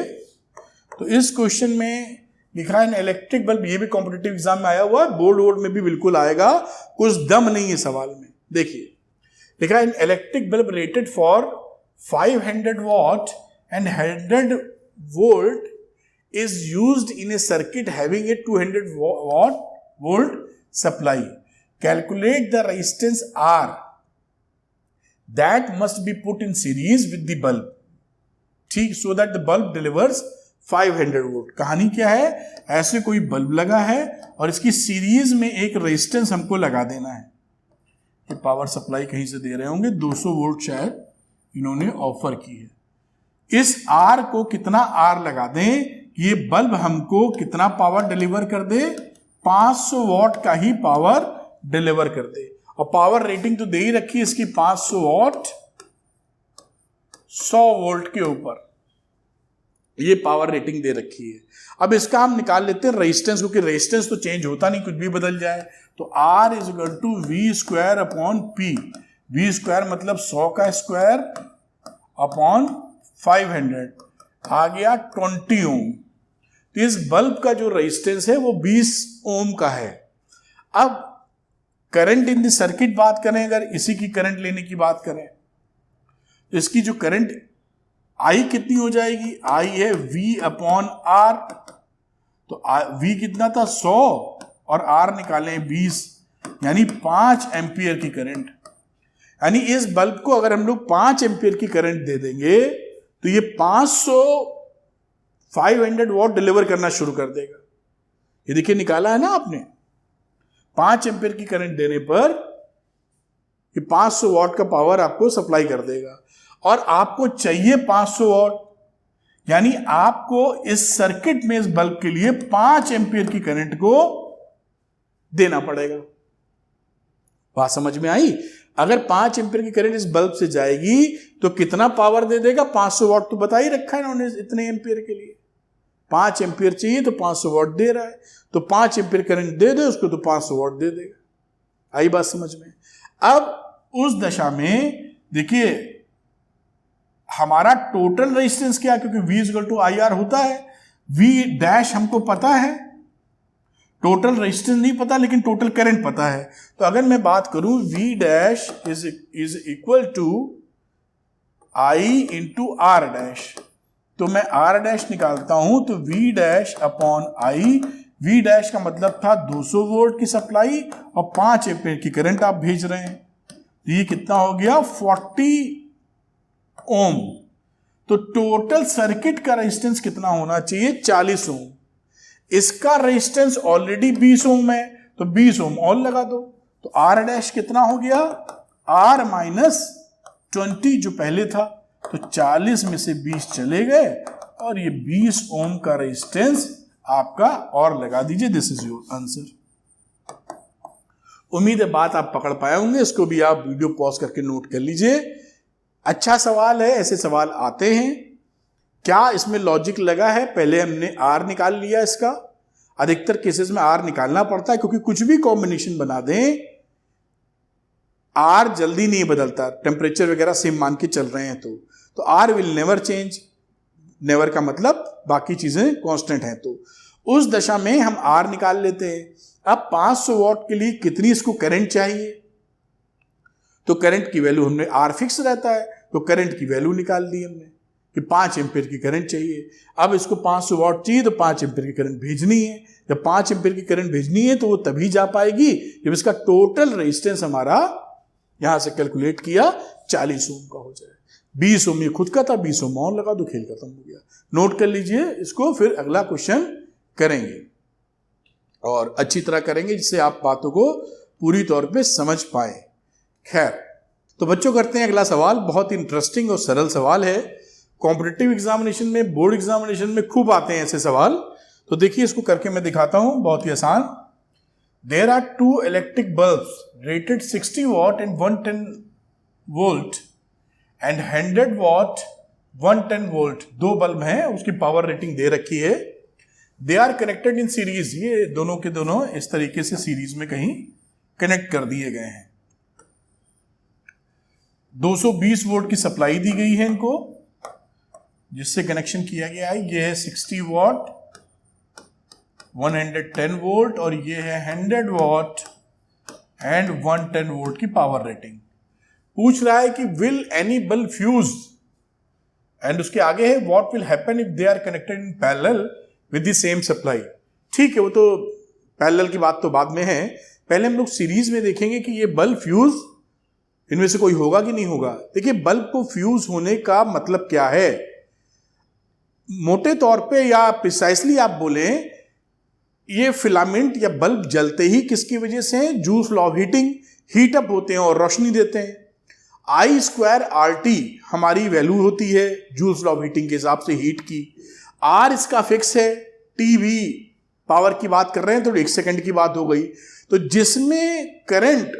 तो इस क्वेश्चन में लिखा है इलेक्ट्रिक बल्ब, ये भी कॉम्पिटिटिव एग्जाम में आया हुआ है, बोर्ड में भी बिल्कुल आएगा, कुछ दम नहीं है सवाल में। देखिए लिखा है electric bulb rated for 500 what and 100 volt is used in a circuit having a 200 volt supply. Calculate the resistance R that must be put in series with the bulb, ठीक, so that the bulb delivers 500 volt. कहानी क्या है, ऐसे कोई bulb लगा है और इसकी सीरीज में एक रेजिस्टेंस हमको लगा देना है। ये पावर सप्लाई कहीं से दे रहे होंगे, 200 वोल्ट शायद इन्होंने ऑफर की है। इस R को कितना R लगा दें, ये बल्ब हमको कितना पावर डिलीवर कर दे, 500 वॉट का ही पावर डिलीवर कर दे। और पावर रेटिंग तो दे ही रखी इसकी 500 वॉट 100 वोल्ट के ऊपर, ये पावर रेटिंग दे रखी है। अब इसका हम निकाल लेते हैं रेजिस्टेंस, क्योंकि रेजिस्टेंस तो चेंज होता नहीं, कुछ भी बदल जाए। तो R is equal to V square upon P। V square मतलब 100 का स्क्वायर अपॉन 500, आ गया 20 ओम। तो इस बल्ब का जो रेजिस्टेंस है वो 20 ओम का है। अब करंट इन द सर्किट बात करें, अगर इसी की करंट लेने की बात करें तो इसकी जो करंट I कितनी हो जाएगी, I है V अपॉन R। तो V कितना था 100 और R निकालें 20, यानी 5 एम्पियर की करंट। यानी इस बल्ब को अगर हम लोग 5 एम्पियर की करंट दे देंगे तो ये 500 वॉट डिलीवर करना शुरू कर देगा। ये देखिए निकाला है ना आपने, 5 एम्पियर की करंट देने पर ये 500 वॉट का पावर आपको सप्लाई कर देगा। और आपको चाहिए 500 वॉट, यानी आपको इस सर्किट में इस बल्ब के लिए 5 एम्पियर की करंट को देना पड़ेगा। बात समझ में आई? अगर 5 एम्पियर की करंट इस बल्ब से जाएगी तो कितना पावर दे देगा, 500 वॉट तो बता ही रखा है इन्होंने इतने एम्पियर के लिए। 5 एम्पियर चाहिए तो 500 वॉट दे रहा है, तो 5 एम्पियर करंट दे दे उसको तो 500 वॉट दे देगा। आई बात समझ में? अब उस दशा में देखिए हमारा टोटल रेजिस्टेंस क्या है, क्योंकि V इक्वल टू IR होता है। V डैश हमको पता है, टोटल रेजिस्टेंस नहीं पता लेकिन टोटल करंट पता है। तो अगर मैं बात करूं V dash is equal to I into R dash, तो मैं R डैश निकालता हूं तो V dash upon I। V dash का मतलब था 200 वोल्ट की सप्लाई और 5 एम्पीयर की करंट आप भेज रहे हैं, तो ये कितना हो गया 40 ओम। तो टोटल सर्किट का रेजिस्टेंस कितना होना चाहिए, 40 ओम। इसका रेजिस्टेंस ऑलरेडी 20 ओम है, तो 20 ओम और लगा दो, तो R डैश कितना हो गया, R माइनस 20 जो पहले था, तो 40 में से 20 चले गए और ये 20 ओम का रेजिस्टेंस आपका और लगा दीजिए। This is your answer. उम्मीद है बात आप पकड़ पाए होंगे, इसको भी आप वीडियो पॉज करके नोट कर लीजिए। अच्छा सवाल है, ऐसे सवाल आते हैं। क्या इसमें लॉजिक लगा है, पहले हमने R निकाल लिया इसका। अधिकतर केसेस में R निकालना पड़ता है क्योंकि कुछ भी कॉम्बिनेशन बना दें R जल्दी नहीं बदलता, टेम्परेचर वगैरह सेम मान के चल रहे हैं तो R will never change. Never का मतलब बाकी चीजें कांस्टेंट हैं। तो उस दशा में हम आर निकाल लेते हैं। अब 500 वॉट के लिए कितनी इसको करंट चाहिए, तो करंट की वैल्यू हमने, आर फिक्स रहता है तो करंट की वैल्यू निकाल दी हमने कि 5 एम्पीयर की करंट चाहिए। अब इसको 500 वॉट चाहिए तो 5 एम्पीयर की करंट भेजनी है। जब 5 एम्पीयर की करंट भेजनी है तो वो तभी जा पाएगी जब इसका टोटल रेजिस्टेंस हमारा यहां से कैलकुलेट किया 40 ओम का हो जाए। 20 ओम ये खुद का था, 20 ओम और लगा दो, खेल खत्म हो गया। नोट कर लीजिए इसको, फिर अगला क्वेश्चन करेंगे और अच्छी तरह करेंगे जिससे आप बातों को पूरी तौर पे समझ पाए। खैर, तो बच्चों करते हैं अगला सवाल। बहुत इंटरेस्टिंग और सरल सवाल है। कॉम्पिटिटिव एग्जामिनेशन में, बोर्ड एग्जामिनेशन में खूब आते हैं ऐसे सवाल। तो देखिए इसको करके मैं दिखाता हूं, बहुत ही आसान। There are 2 electric bulbs rated 60 watt and 110 volt and 100 watt 110 volt. 2 bulb हैं, उसकी पावर रेटिंग दे रखी है। They are connected in series, ये दोनों के दोनों इस तरीके से सीरीज में कहीं कनेक्ट कर दिए गए हैं। 220 वोल्ट की सप्लाई दी गई है इनको, जिससे कनेक्शन किया गया है। ये है 60 वॉट 110 वोल्ट और ये है 100 वॉट एंड 110 वोल्ट की पावर रेटिंग। पूछ रहा है कि will any bulb fuse, and उसके आगे है what will happen if they are connected in parallel with the same supply. ठीक है, वो तो पैरेलल की बात तो बाद में है, पहले हम लोग सीरीज में देखेंगे कि ये बल्ब फ्यूज इनमें से कोई होगा कि नहीं होगा। देखिए बल्ब को फ्यूज होने का मतलब क्या है, मोटे तौर पे या प्रिसाइसली आप बोलें, ये फिलामेंट या बल्ब जलते ही किसकी वजह से, joules law of heating, heat up होते हैं और रोशनी देते हैं। I²RT हमारी वैल्यू होती है जूल्स लॉ ऑफ हीटिंग के हिसाब से हीट की। R इसका फिक्स है, TV पावर की बात कर रहे हैं तो 1 सेकंड की बात हो गई। तो जिसमें करंट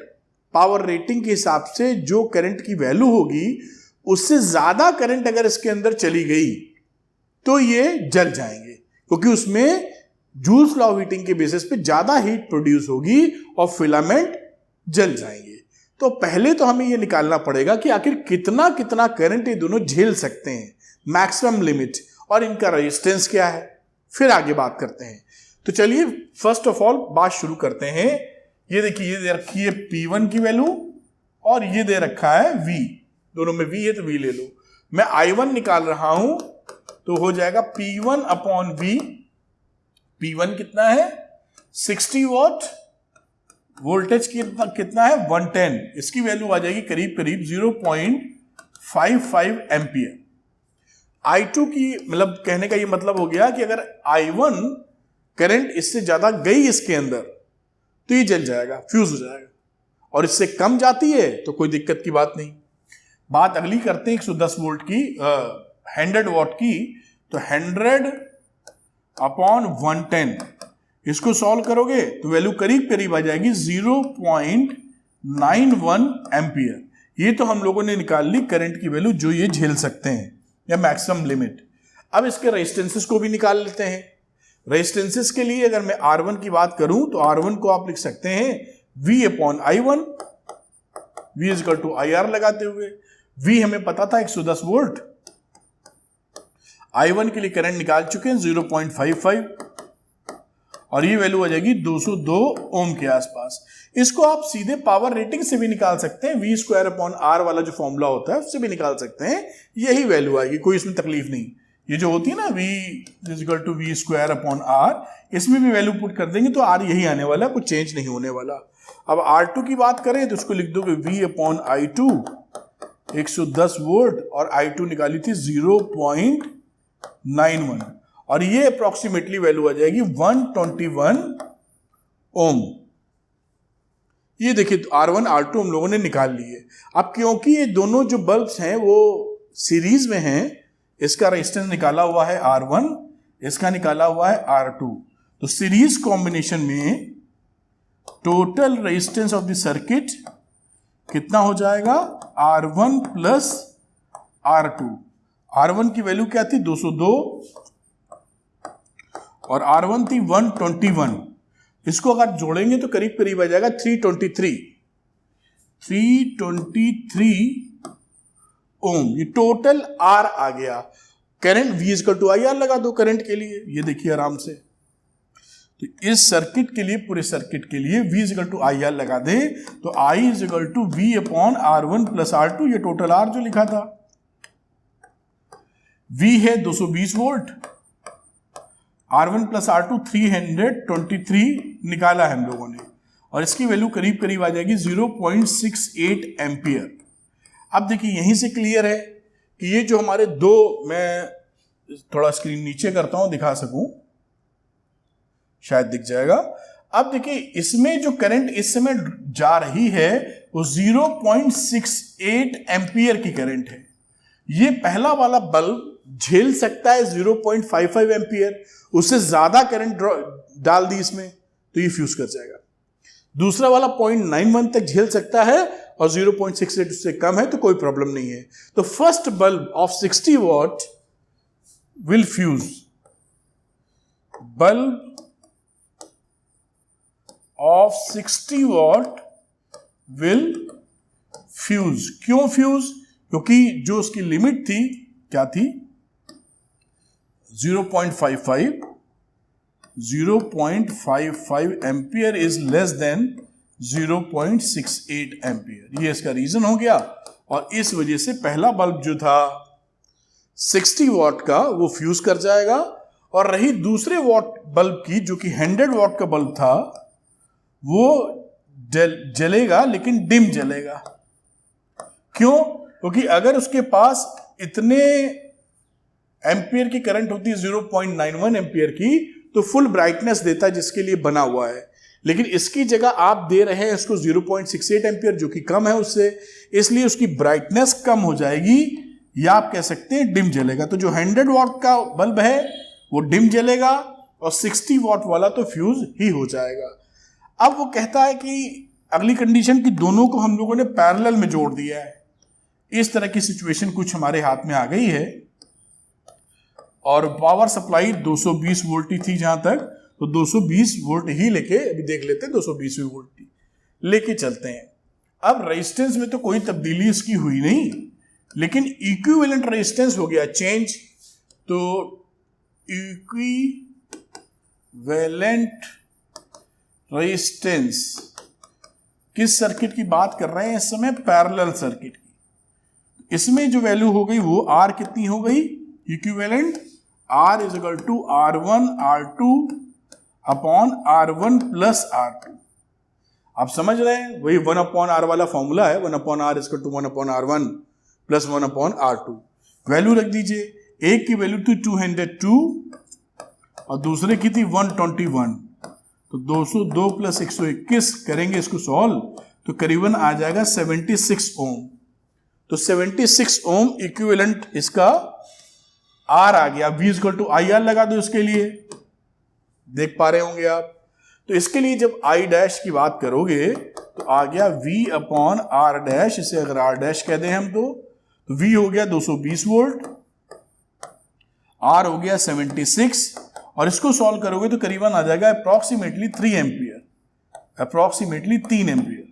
पावर रेटिंग के हिसाब से जो करंट की वैल्यू होगी उससे ज्यादा करंट अगर इसके अंदर चली गई तो ये जल जाएंगे, क्योंकि उसमें जूल्स लॉ ऑफ हीटिंग के बेसिस पे ज्यादा हीट प्रोड्यूस होगी और फिलामेंट जल जाएंगे। तो पहले तो हमें ये निकालना पड़ेगा कि आखिर कितना कितना करंट ये दोनों झेल सकते हैं, मैक्सिमम लिमिट, और इनका रेजिस्टेंस क्या है, फिर आगे बात करते हैं। तो चलिए फर्स्ट ऑफ ऑल बात शुरू करते हैं। ये देखिए, ये दे रखी है P1 की वैल्यू और ये दे रखा है V, दोनों में V है तो V ले लो। मैं I1 निकाल रहा हूं तो हो जाएगा P1 अपॉन V। P1 कितना है 60 वॉट, वोल्टेज कितना है 110, इसकी वैल्यू आ जाएगी करीब करीब 0.55 एम्पियर। I2 की मतलब कहने का ये मतलब हो गया कि अगर I1 करंट इससे ज्यादा गई इसके अंदर तो ये जल जाएगा, फ्यूज हो जाएगा, और इससे कम जाती है तो कोई दिक्कत की बात नहीं। बात अगली करते हैं 110 वोल्ट की, 100 वॉट की। तो 100 अपॉन 110, इसको सॉल्व करोगे तो वैल्यू करीब करीब आ जाएगी 0.91 एम्पियर। ये तो हम लोगों ने निकाल ली करंट की वैल्यू जो ये झेल सकते हैं या मैक्सिमम लिमिट। अब इसके रेजिस्टेंसेस को भी निकाल लेते हैं। रेजिस्टेंसेस के लिए अगर मैं R1 की बात करूं तो R1 को आप लिख सकते हैं V upon I1, V is equal to IR लगाते हुए। V हमें पता था 110 वोल्ट, I1 के लिए करंट निकाल चुके हैं 0.55 और ये वैल्यू आ जाएगी 202 ओम के आसपास। इसको आप सीधे पावर रेटिंग से भी निकाल सकते हैं, V² अपॉन R वाला जो फॉर्मूला होता है उससे भी निकाल सकते हैं, यही वैल्यू आएगी, कोई इसमें तकलीफ नहीं। ये जो होती है ना V is equal to V² upon R, इसमें भी वैल्यू पुट कर देंगे तो R यही आने वाला, कुछ चेंज नहीं होने वाला। अब R2 की बात करें तो उसको लिख दोगे V अपॉन I2 110 वोल्ट और I2 निकाली थी 0.91 और ये अप्रोक्सीमेटली वैल्यू आ जाएगी 121 ओम। ये देखिए R1 R2 हम लोगों ने निकाल लिए। अब क्योंकि ये दोनों जो बल्ब्स हैं वो सीरीज में हैं, इसका रेजिस्टेंस निकाला हुआ है R1, इसका निकाला हुआ है R2, तो सीरीज कॉम्बिनेशन में total resistance of the circuit कितना हो जाएगा R1 प्लस R2। R1 की वैल्यू क्या थी 202 और R1 थी 121, इसको अगर जोड़ेंगे तो करीब करीब आ जाएगा 323 ओम। ये टोटल R आ गया। Current V equal to I R लगा दो करंट के लिए, ये देखिए आराम से। तो इस सर्किट के लिए, पूरे सर्किट के लिए V equal to I R लगा दे तो I is equal to V upon R1 plus R2, ये टोटल R जो लिखा था। V है 220 वोल्ट, R1 प्लस R2 323 निकाला है हम लोगों ने, और इसकी वैल्यू करीब करीब आ जाएगी 0.68 एम्पियर। अब देखिए यहीं से क्लियर है कि ये जो हमारे दो, मैं थोड़ा स्क्रीन नीचे करता हूं दिखा सकूं, शायद दिख जाएगा। अब देखिए इसमें जो करंट इस समय जा रही है वो 0.68 एम्पियर की करंट है। ये पहला वाला बल्ब झेल सकता है 0.55 एम्पियर, उससे ज्यादा करंट डाल दी इसमें तो ये फ्यूज कर जाएगा। दूसरा वाला 0.91 तक झेल सकता है और 0.68 उससे कम है तो कोई प्रॉब्लम नहीं है। तो first bulb of 60 what will fuse, bulb of 60 what will fuse. क्यों फ्यूज? क्योंकि जो उसकी लिमिट थी क्या थी, 0.55 ampere is less than 0.68 ampere, ये इसका रीजन हो गया। और इस वजह से पहला बल्ब जो था 60 वॉट का वो फ्यूज कर जाएगा, और रही दूसरे वॉट बल्ब की जो कि 100 वॉट का बल्ब था वो जलेगा लेकिन डिम जलेगा। क्यों? क्योंकि अगर उसके पास इतने एम्पियर की करंट होती है 0.91 एम्पियर की तो फुल ब्राइटनेस देता है जिसके लिए बना हुआ है, लेकिन इसकी जगह आप दे रहे हैं इसको 0.68 एम्पियर जो कि कम है उससे, इसलिए उसकी ब्राइटनेस कम हो जाएगी, या आप कह सकते हैं डिम जलेगा। तो जो 100 वॉट का बल्ब है वो डिम जलेगा और 60 वॉट वाला तो फ्यूज ही हो जाएगा। अब वो कहता है कि अगली कंडीशन की दोनों को हम लोगों ने पैरेलल में जोड़ दिया है। इस तरह की सिचुएशन कुछ हमारे हाथ में आ गई है और पावर सप्लाई 220 वोल्ट ही थी जहां तक, तो 220 वोल्ट ही लेके अभी देख लेते हैं, 220 वोल्ट ही लेके चलते हैं। अब रेजिस्टेंस में तो कोई तब्दीली इसकी हुई नहीं, लेकिन इक्विवेलेंट रेजिस्टेंस हो गया चेंज। तो इक्विवेलेंट रेजिस्टेंस किस सर्किट की बात कर रहे हैं इस समय? पैरेलल सर्किट की। इसमें जो वैल्यू हो गई वो R कितनी हो गई? Equivalent R is equal to R1 R2 upon R1 plus R2। आप समझ रहे हैं, वही 1 अपॉन R वाला फॉर्मूला है, 1 upon R is equal to 1 upon R1 plus 1 upon R2। Value रख दीजिए, एक की वैल्यू थी 202 और दूसरे की थी 121, तो 202 प्लस 121 करेंगे इसको सॉल्व तो करीबन आ जाएगा 76 ओम। तो 76 ओम इक्विवेलेंट इसका R आ गया। V equal to I R लगा दो इसके लिए, देख पा रहे होंगे आप। तो इसके लिए जब I डैश की बात करोगे तो आ गया V अपॉन R डैश, इसे अगर R डैश कह दें हम तो V हो गया 220 वोल्ट, R हो गया 76 और इसको सॉल्व करोगे तो करीबन आ जाएगा अप्रॉक्सीमेटली 3 एम्पियर, अप्रॉक्सीमेटली 3 एम्पियर।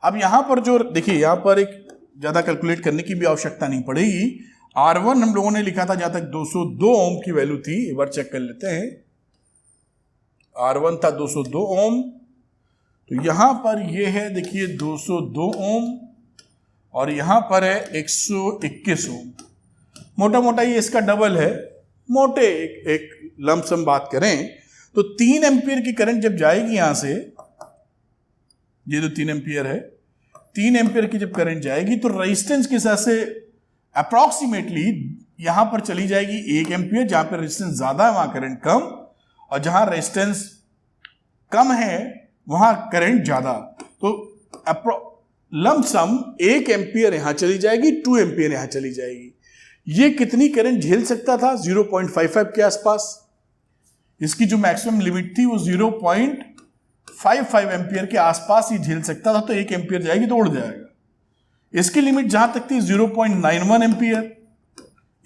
अब यहां पर जो देखिए, यहां पर एक ज्यादा कैलकुलेट करने की भी आवश्यकता नहीं पड़ेगी। R1 हम लोगों ने लिखा था जहां तक 202 ओम की वैल्यू थी, एक बार चेक कर लेते हैं। R1 था 202 ओम, तो यहां पर ये है देखिए 202 ओम और यहां पर है 121 ओम। मोटा मोटा ये इसका डबल है, मोटे एक लमसम बात करें तो 3 एम्पियर की करंट जब जाएगी यहां से, ये जो 3 एम्पियर है, 3 एम्पियर की जब करंट जाएगी तो रेजिस्टेंस के हिसाब से अप्रॉक्सीमेटली यहां पर चली जाएगी 1 एम्पियर, जहां पर रेजिस्टेंस ज्यादा है वहां करंट कम, और जहां रेजिस्टेंस कम है वहां करंट ज्यादा। तो लमसम 1 एम्पियर यहां चली जाएगी, 2 एम्पियर यहां चली जाएगी। ये कितनी करंट झेल सकता था? 0.55 के आसपास। इसकी जो मैक्सिमम लिमिट थी वो 0.55 एम्पियर के आसपास ही झेल सकता था, तो 1 एम्पियर जाएगी तो उड़ जाएगा। इसकी लिमिट जहां तक थी 0.91 एम्पियर,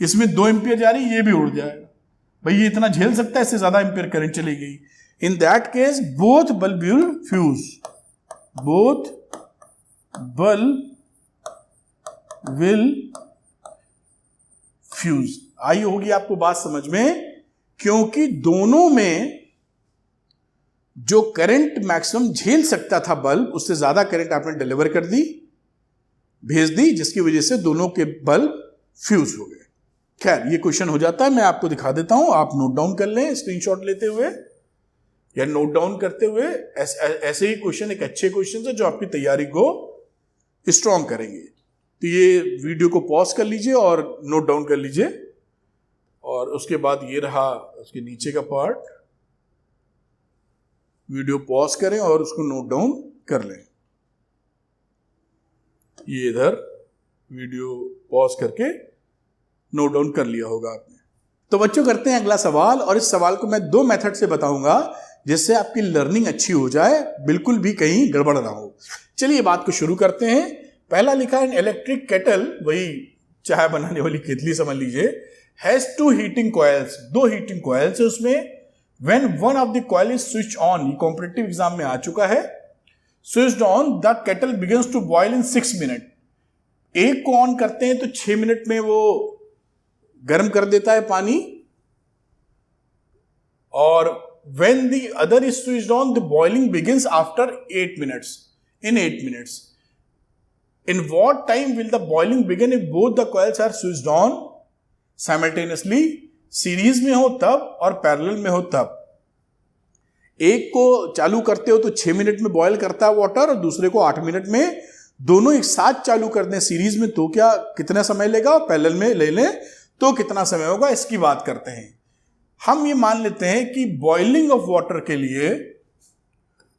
इसमें 2 एम्पियर जा रही, ये भी उड़ जाएगा। भाई ये इतना झेल सकता है, इससे ज्यादा एम्पियर करंट चली गई। In that case both bulb will fuse, both bulb will fuse. आई होगी आपको बात समझ में, क्योंकि दोनों में जो करंट मैक्सिमम झेल सकता था बल्ब, उससे ज्यादा करंट आपने डिलीवर कर दी, भेज दी, जिसकी वजह से दोनों के बल्ब फ्यूज हो गए। खैर ये क्वेश्चन हो जाता है, मैं आपको दिखा देता हूं, आप नोट डाउन कर लें स्क्रीनशॉट लेते हुए या नोट डाउन करते हुए। ऐसे ही क्वेश्चन एक अच्छे क्वेश्चन है जो आपकी तैयारी को स्ट्रांग करेंगे। तो ये वीडियो को पॉज कर लीजिए और नोट डाउन कर लीजिए, और उसके बाद ये रहा उसके नीचे का पार्ट, वीडियो पॉज करें और उसको नोट डाउन कर लें। ये इधर वीडियो पॉज करके नोट डाउन कर लिया होगा आपने। तो बच्चों करते हैं अगला सवाल, और इस सवाल को मैं 2 मेथड से बताऊंगा जिससे आपकी लर्निंग अच्छी हो जाए, बिल्कुल भी कहीं गड़बड़ ना हो। चलिए बात को शुरू करते हैं। पहला लिखा है इलेक्ट्रिक केटल, वही चाय बनाने वाली केतली समझ लीजिए, has 2 heating coils, 2 heating coils है उसमें। When one of the coil is switch on, ये कॉम्पिटिटिव एग्जाम में आ चुका है, switched on the kettle begins to boil in 6 minute. एक को ऑन करते हैं तो 6 मिनट में वो गर्म कर देता है पानी, और when the other is switched on, the boiling begins after 8 minutes. In 8 minutes. In what time will the boiling begin if both the coils are switched on simultaneously? Series में हो तब और पैरेलल में हो तब। एक को चालू करते हो तो 6 मिनट में बॉयल करता है वाटर, और दूसरे को 8 मिनट में। दोनों एक साथ चालू कर दें सीरीज में तो क्या कितना समय लेगा, पैरेलल में ले लें तो कितना समय होगा, इसकी बात करते हैं। हम ये मान लेते हैं कि बॉइलिंग ऑफ वाटर के लिए,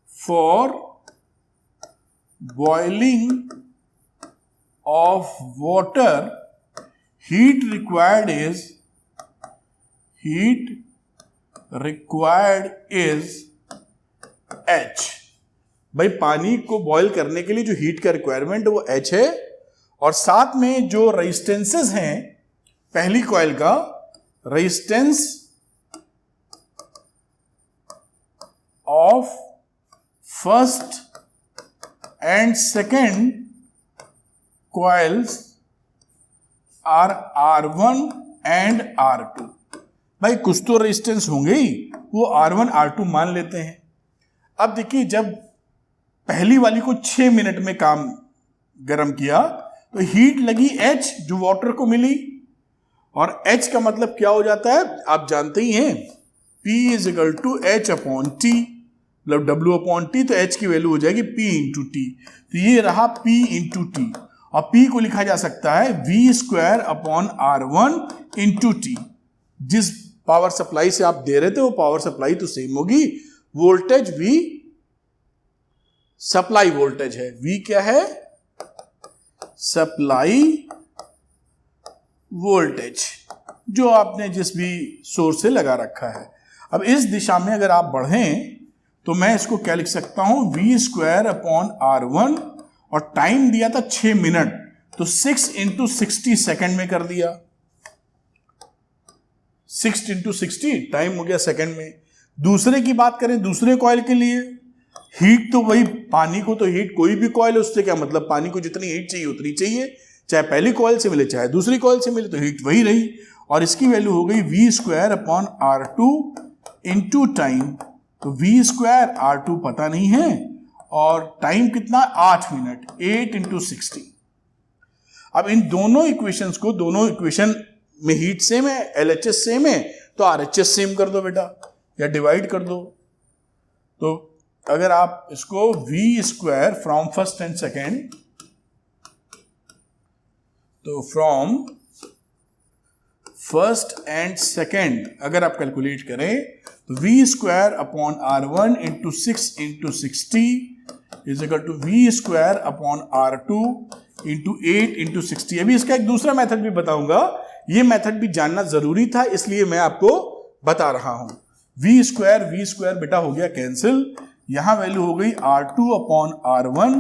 for boiling of water heat required is H। भाई पानी को बॉईल करने के लिए जो हीट का रिक्वायरमेंट है वो H है, और साथ में जो रेजिस्टेंसेस हैं पहली कॉइल का, resistance of first and second coils are R1 and R2। भाई कुछ तो रेजिस्टेंस होंगे ही, वो R1 R2 मान लेते हैं। अब देखिए जब पहली वाली को 6 मिनट में काम गर्म किया तो हीट लगी H जो वाटर को मिली, और H का मतलब क्या हो जाता है आप जानते ही हैं, P is equal to H upon T, मतलब W अपॉन T, तो H की वैल्यू हो जाएगी P इंटू T। तो ये रहा P इंटू T, और P को लिखा जा सकता है V square upon R1 into T। जिस पावर सप्लाई से आप दे रहे थे वो पावर सप्लाई तो सेम होगी, वोल्टेज V सप्लाई वोल्टेज है, V क्या है, सप्लाई वोल्टेज, जो आपने जिस भी सोर्स से लगा रखा है। अब इस दिशा में अगर आप बढ़ें तो मैं इसको क्या लिख सकता हूं, V स्क्वायर अपॉन R1, और टाइम दिया था 6 मिनट, तो 6 इंटू 60 सेकेंड में कर दिया, 6 इंटू 60 टाइम हो गया सेकेंड में। दूसरे की बात करें, दूसरे कॉइल के लिए हीट तो वही, पानी को तो हीट कोई भी कॉइल है उससे क्या मतलब, पानी को जितनी हीट चाहिए उतनी चाहिए, चाहे पहली कॉइल से मिले चाहे दूसरी कॉइल से मिले, तो हीट वही रही, और इसकी वैल्यू हो गई V square upon R2 into time. तो V स्क्वायर R2 पता नहीं है, और टाइम कितना 8 मिनट, 8 इंटू 60। अब इन दोनों इक्वेशंस को, दोनों इक्वेशन में हीट सेम है, LHS सेम है, तो RHS सेम कर दो बेटा, या डिवाइड कर दो। तो अगर आप इसको V square from first and second, तो फ्रॉम फर्स्ट एंड सेकेंड अगर आप कैलकुलेट करें तो V square upon R1 into 6 into 60 is equal to V square upon R2 into 8 into 60। अभी इसका एक दूसरा मेथड भी बताऊंगा, ये मेथड भी जानना जरूरी था इसलिए मैं आपको बता रहा हूं। V स्क्वायर बेटा हो गया कैंसिल, यहां वैल्यू हो गई R2 upon R1,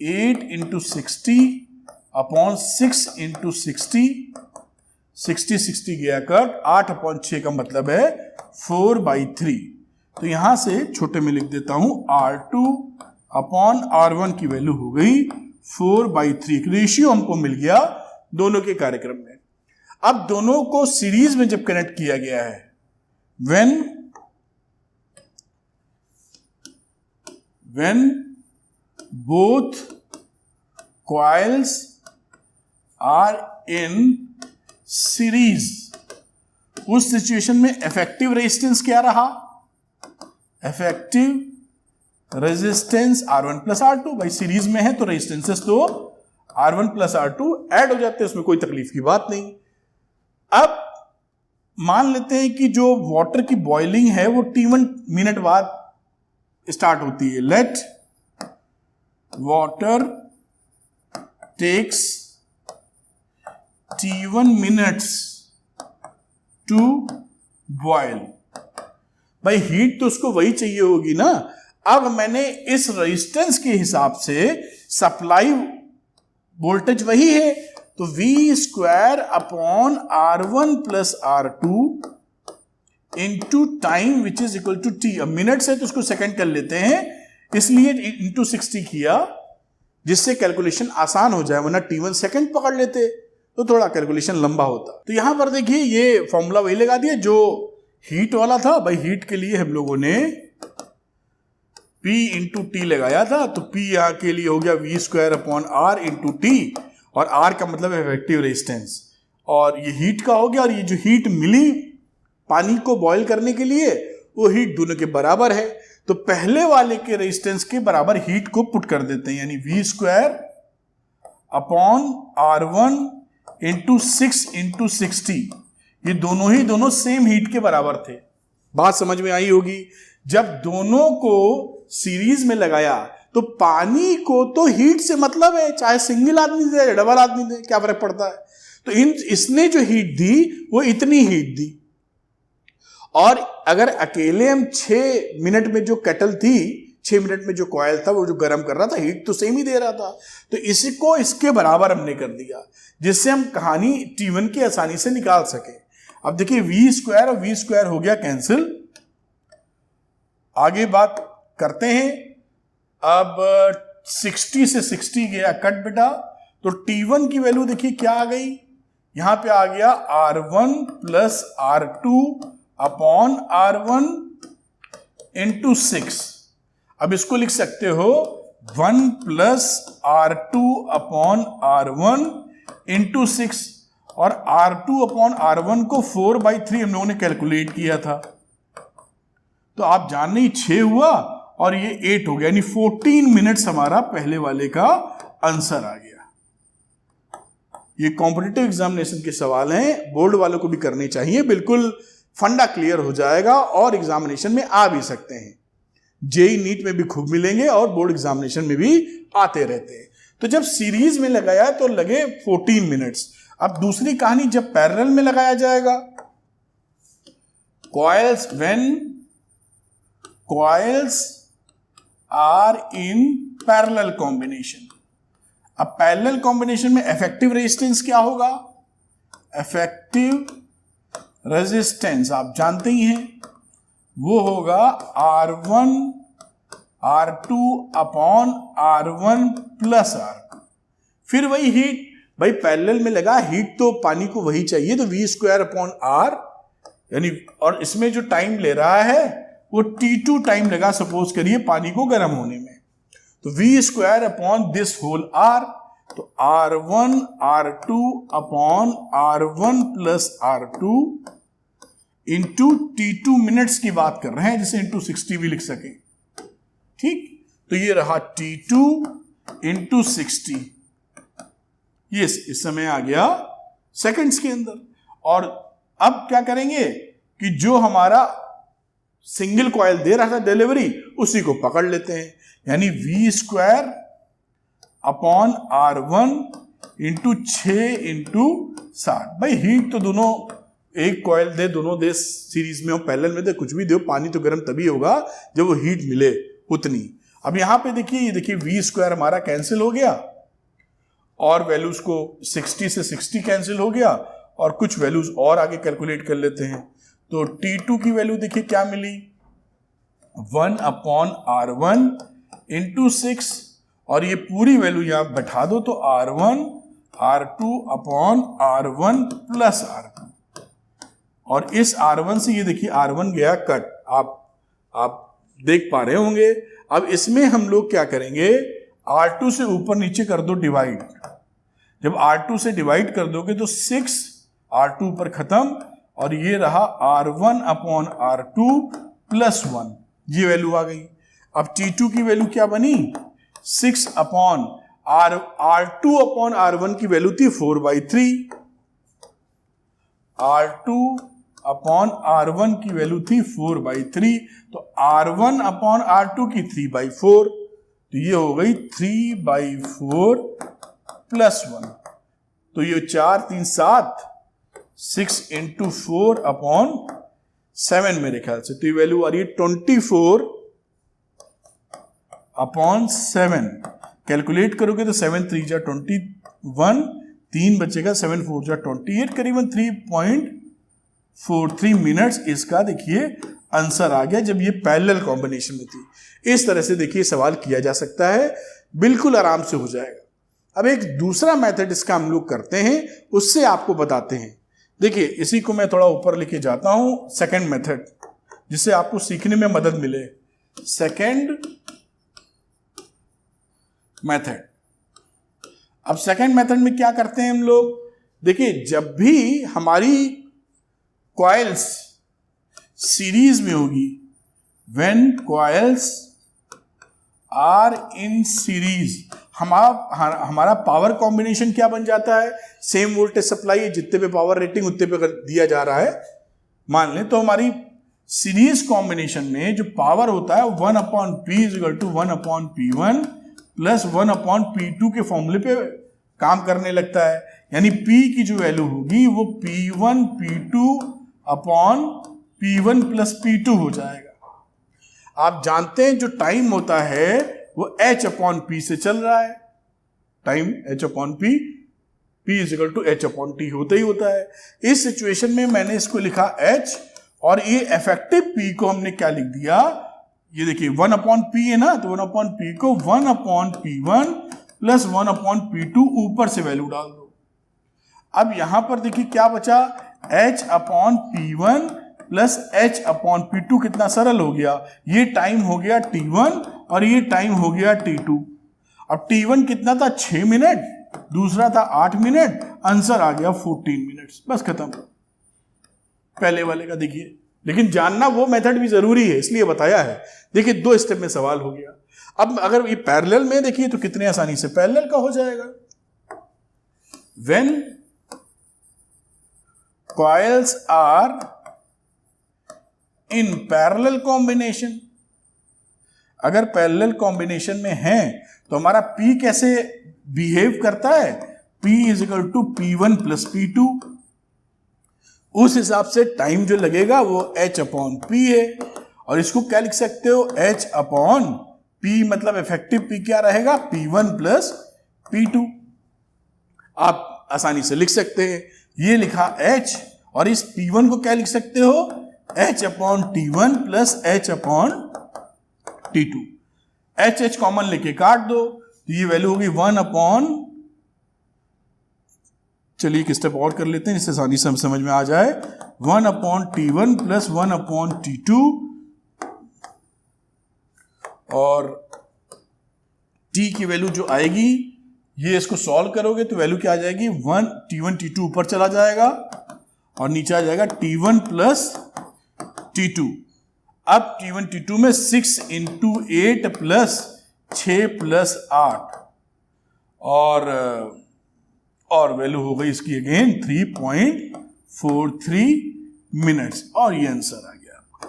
8 into 60 upon 6 into 60, 60 गया कट, 8 अपॉन 6 का मतलब है 4/3। तो यहां से छोटे में लिख देता हूं, R2 अपॉन R1 की वैल्यू हो गई 4/3। रेशियो हमको मिल गया दोनों के कार्यक्रम में। अब दोनों को सीरीज में जब कनेक्ट किया गया है, when both coils are in series, उस सिचुएशन में इफेक्टिव रेजिस्टेंस क्या रहा? Effective resistance R1 plus R2। भाई सीरीज में है तो रेजिस्टेंसेस तो R1 प्लस R2 ऐड हो जाते हैं, उसमें कोई तकलीफ की बात नहीं। अब मान लेते हैं कि जो वाटर की बॉइलिंग है वो T1 मिनट बाद स्टार्ट होती है। Let water takes T1 minutes to boil. भाई हीट तो उसको वही चाहिए होगी ना। अब मैंने इस रेजिस्टेंस के हिसाब से सप्लाई वोल्टेज वही है, तो V square upon R1 plus R2 into time which is equal to T। अब मिनट से तो उसको सेकंड कर लेते हैं, इसलिए इंटू 60 किया, जिससे कैलकुलेशन आसान हो जाए, वरना T1 सेकंड पकड़ लेते तो थोड़ा कैलकुलेशन लंबा होता। तो यहां पर देखिए ये फॉर्मूला वही लगा दिया जो हीट वाला था। भाई हीट के लिए हम लोगों ने P इंटू टी लगाया था, तो P यहां के लिए हो गया V square upon R into T, और R का मतलब है इफेक्टिव रेजिस्टेंस, और ये हीट का हो गया। और ये जो हीट मिली पानी को बॉईल करने के लिए, वो हीट दोनों के बराबर है, तो पहले वाले के रेजिस्टेंस के बराबर हीट को पुट कर देते हैं, यानी V square upon R1 into 6 into 60। ये दोनों सेम हीट के बराबर थे। बात समझ में आई होगी। जब दोनों को सीरीज में लगाया तो पानी को तो हीट से मतलब है, चाहे सिंगल आदमी दे या डबल आदमी दे, क्या फर्क पड़ता है। तो इसने जो हीट दी वो इतनी हीट दी, और अगर अकेले हम 6 मिनट में जो केटल थी, 6 मिनट में जो कॉयल था वो जो गर्म कर रहा था, हीट तो सेम ही दे रहा था, तो इसको इसके बराबर हमने कर दिया, जिससे हम कहानी T1 की आसानी से निकाल सके। अब देखिए V स्क्वायर और V स्क्वायर हो गया कैंसिल। आगे बात करते हैं। अब 60 से 60 गया कट बेटा, तो T1 की वैल्यू देखिए क्या आ गई, यहां पे आ गया R1 plus R2 upon R1 into 6। अब इसको लिख सकते हो 1 plus R2 upon R1 into 6, और R2 अपॉन R1 को 4/3 हम लोगों ने कैलकुलेट किया था, तो आप जान नहीं 6 हुआ और ये 8 हो गया, यानी 14 मिनट्स हमारा पहले वाले का आंसर आ गया। ये कॉम्पिटिटिव एग्जामिनेशन के सवाल हैं, बोर्ड वालों को भी करने चाहिए, बिल्कुल फंडा क्लियर हो जाएगा और एग्जामिनेशन में आ भी सकते हैं। जेई नीट में भी खूब मिलेंगे और बोर्ड एग्जामिनेशन में भी आते रहते हैं। तो जब सीरीज में लगाया तो लगे 14 मिनट्स। अब दूसरी कहानी जब पैरेलल में लगाया जाएगा, coils when coils are in parallel combination. अब पैरेलल कॉम्बिनेशन में इफेक्टिव रेजिस्टेंस क्या होगा? इफेक्टिव रेजिस्टेंस आप जानते ही हैं, वो होगा R1 R2 upon R1 plus R2। फिर वही हीट, भाई पैरेलल में लगा, हीट तो पानी को वही चाहिए, तो V स्क्वायर अपॉन R, यानी, और इसमें जो टाइम ले रहा है वो T2 टाइम लगा, सपोज करिए पानी को गर्म होने में, तो V square upon this whole R, तो R1 R2 upon R1 plus R2 into T2 minutes की बात कर रहे हैं, जिसे इंटू 60 भी लिख सके। ठीक, तो ये रहा T2 इंटू 60, ये इस समय आ गया सेकंड्स के अंदर। और अब क्या करेंगे कि जो हमारा सिंगल कॉइल दे रहा था डिलीवरी, उसी को पकड़ लेते हैं, यानी V square upon R1 into 6 into 60। भाई हीट तो दोनों, एक कॉइल दे, दोनों दे सीरीज में हो, पैरेलल में दे, कुछ भी दो, पानी तो गर्म तभी होगा जब वो हीट मिले उतनी। अब यहां पे देखिए, ये देखिए V स्क्वायर हमारा कैंसिल हो गया, और वैल्यूज को 60 से 60 कैंसिल हो गया, और कुछ वैल्यूज और आगे कैलकुलेट कर लेते हैं। तो T2 की वैल्यू देखिए क्या मिली, 1 अपॉन R1 इंटू 6, और ये पूरी वैल्यू यहां बैठा दो, तो R1 R2 upon R1 plus R2, और इस R1 से ये देखिए R1 गया कट, आप देख पा रहे होंगे। अब इसमें हम लोग क्या करेंगे, R2 से ऊपर नीचे कर दो डिवाइड। जब R2 से डिवाइड कर दोगे तो 6 R2 ऊपर खत्म, और ये रहा R1 अपॉन R2 प्लस 1, ये वैल्यू आ गई। अब T2 की वैल्यू क्या बनी, 6 अपॉन R2 अपॉन R1 की वैल्यू थी 4/3, R2 अपॉन R1 की वैल्यू थी 4/3, तो R1 अपॉन R2 की 3/4, तो ये हो गई 3/4 प्लस 1, तो ये 4 3 7, 6 × 4 अपॉन 7 मेरे ख्याल से, तो ये वैल्यू आ रही है 24 अपॉन 7। कैलकुलेट करोगे तो 7 3 जा 21, 3 बचेगा, 7 4 जा 28, करीबन 3.43 मिनट्स इसका देखिए आंसर आ गया, जब ये पैरेलल कॉम्बिनेशन में थी। इस तरह से देखिए सवाल किया जा सकता है, बिल्कुल आराम से हो जाएगा। अब एक दूसरा मेथड इसका हम लोग करते हैं, उससे आपको बताते हैं। देखिए इसी को मैं थोड़ा ऊपर लेके जाता हूं, सेकंड मेथड, जिससे आपको सीखने में मदद मिले। सेकंड मेथड, अब सेकंड मेथड में क्या करते हैं हम लोग, देखिए जब भी हमारी कॉइल्स सीरीज में होगी, when coils are in series, हमारा पावर कॉम्बिनेशन क्या बन जाता है, सेम वोल्टेज सप्लाई है, जितने पे पावर रेटिंग उतने पे दिया जा रहा है मान लें, तो हमारी सीरीज कॉम्बिनेशन में जो पावर होता है 1/P = 1/P1 प्लस 1/P2 के फॉर्मूले पे काम करने लगता है। यानी P की जो वैल्यू होगी वो P1 P2 upon P1 plus P2 हो जाएगा। आप जानते हैं जो टाइम होता है वो H/P से चल रहा है, टाइम H/P, P = H/T होता ही होता है। इस सिचुएशन में मैंने इसको लिखा H, और ये इफेक्टिव P को हमने क्या लिख दिया, ये देखिए 1/P है ना, तो 1/P को 1/P1 प्लस 1/P2 ऊपर से वैल्यू डाल दो। अब यहां पर देखिए क्या बचा, H/P1 प्लस H/P2, कितना सरल हो गया, ये टाइम हो गया T1 और ये टाइम हो गया T2। अब T1 कितना था, 6 मिनट, दूसरा था 8 मिनट, आंसर आ गया 14 मिनट्स, बस खत्म। पहले वाले का देखिए, लेकिन जानना वो मेथड भी जरूरी है, इसलिए बताया है। देखिए 2 स्टेप में सवाल हो गया। अब अगर ये पैरेलल में देखिए तो कितने आसानी से पैरेलल का हो जाएगा। When coils are in parallel combination, अगर पैरेलल कॉम्बिनेशन में है तो हमारा P कैसे बिहेव करता है, P = P1 प्लस P2, उस हिसाब से टाइम जो लगेगा वो H/P है, और इसको क्या लिख सकते हो, H/P, मतलब इफेक्टिव P क्या रहेगा, P1 प्लस P2। आप आसानी से लिख सकते हैं, ये लिखा H, और इस P1 को क्या लिख सकते हो, H/T1 plus H/T2। H common लेके काट दो, तो ये वैल्यू होगी 1/, चलिए एक स्टेप और कर लेते हैं जिससे आसानी से हम समझ में आ जाए, 1/T1 प्लस 1/T2, और T की वैल्यू जो आएगी, ये इसको सॉल्व करोगे तो वैल्यू क्या आ जाएगी, T1 T2 ऊपर चला जाएगा और नीचे आ जाएगा T1 प्लस T2। अब T1 T2 में 6 × 8 प्लस 6 प्लस 8, और वैल्यू हो गई इसकी अगेन 3.43 मिनट्स, और ये आंसर आ गया आपका।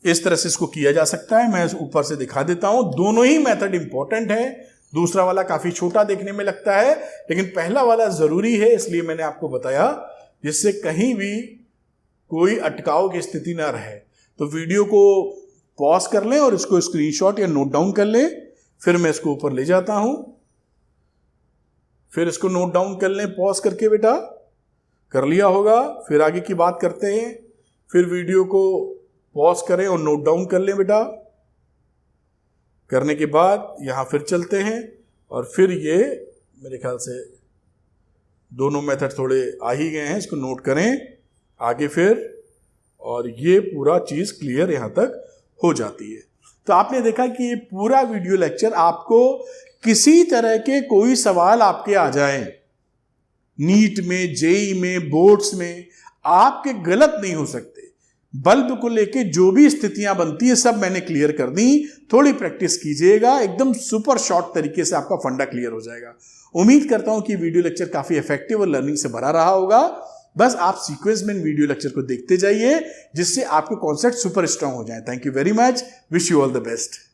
इस तरह से इसको किया जा सकता है। मैं ऊपर से दिखा देता हूं, दोनों ही मेथड इंपॉर्टेंट है। दूसरा वाला काफी छोटा देखने में लगता है, लेकिन पहला वाला जरूरी है, इसलिए मैंने आपको बताया, जिससे कहीं भी कोई अटकाव की स्थिति ना रहे। तो वीडियो को पॉज कर लें और इसको स्क्रीनशॉट या नोट डाउन कर लें, फिर मैं इसको ऊपर ले जाता हूं, फिर इसको नोट डाउन कर लें पॉज करके, बेटा कर लिया होगा। फिर आगे की बात करते हैं, फिर वीडियो को पॉज करें और नोट डाउन कर लें बेटा। करने के बाद यहां फिर चलते हैं और फिर ये मेरे ख्याल से दोनों मेथड थोड़े आ ही गए हैं, इसको नोट करें आगे फिर, और ये पूरा चीज़ क्लियर यहाँ तक हो जाती है। तो आपने देखा कि ये पूरा वीडियो लेक्चर, आपको किसी तरह के कोई सवाल आपके आ जाए नीट में, जेई में, बोर्ड्स में, आपके गलत नहीं हो सकते। बल्ब को लेके जो भी स्थितियां बनती है सब मैंने क्लियर कर दी। थोड़ी प्रैक्टिस कीजिएगा, एकदम सुपर शॉर्ट तरीके से आपका फंडा क्लियर हो जाएगा। उम्मीद करता हूं कि वीडियो लेक्चर काफी इफेक्टिव और लर्निंग से भरा रहा होगा। बस आप सीक्वेंस में वीडियो लेक्चर को देखते जाइए, जिससे आपके कॉन्सेप्ट सुपर स्ट्रांग हो जाए। Thank you very much, wish you all the best.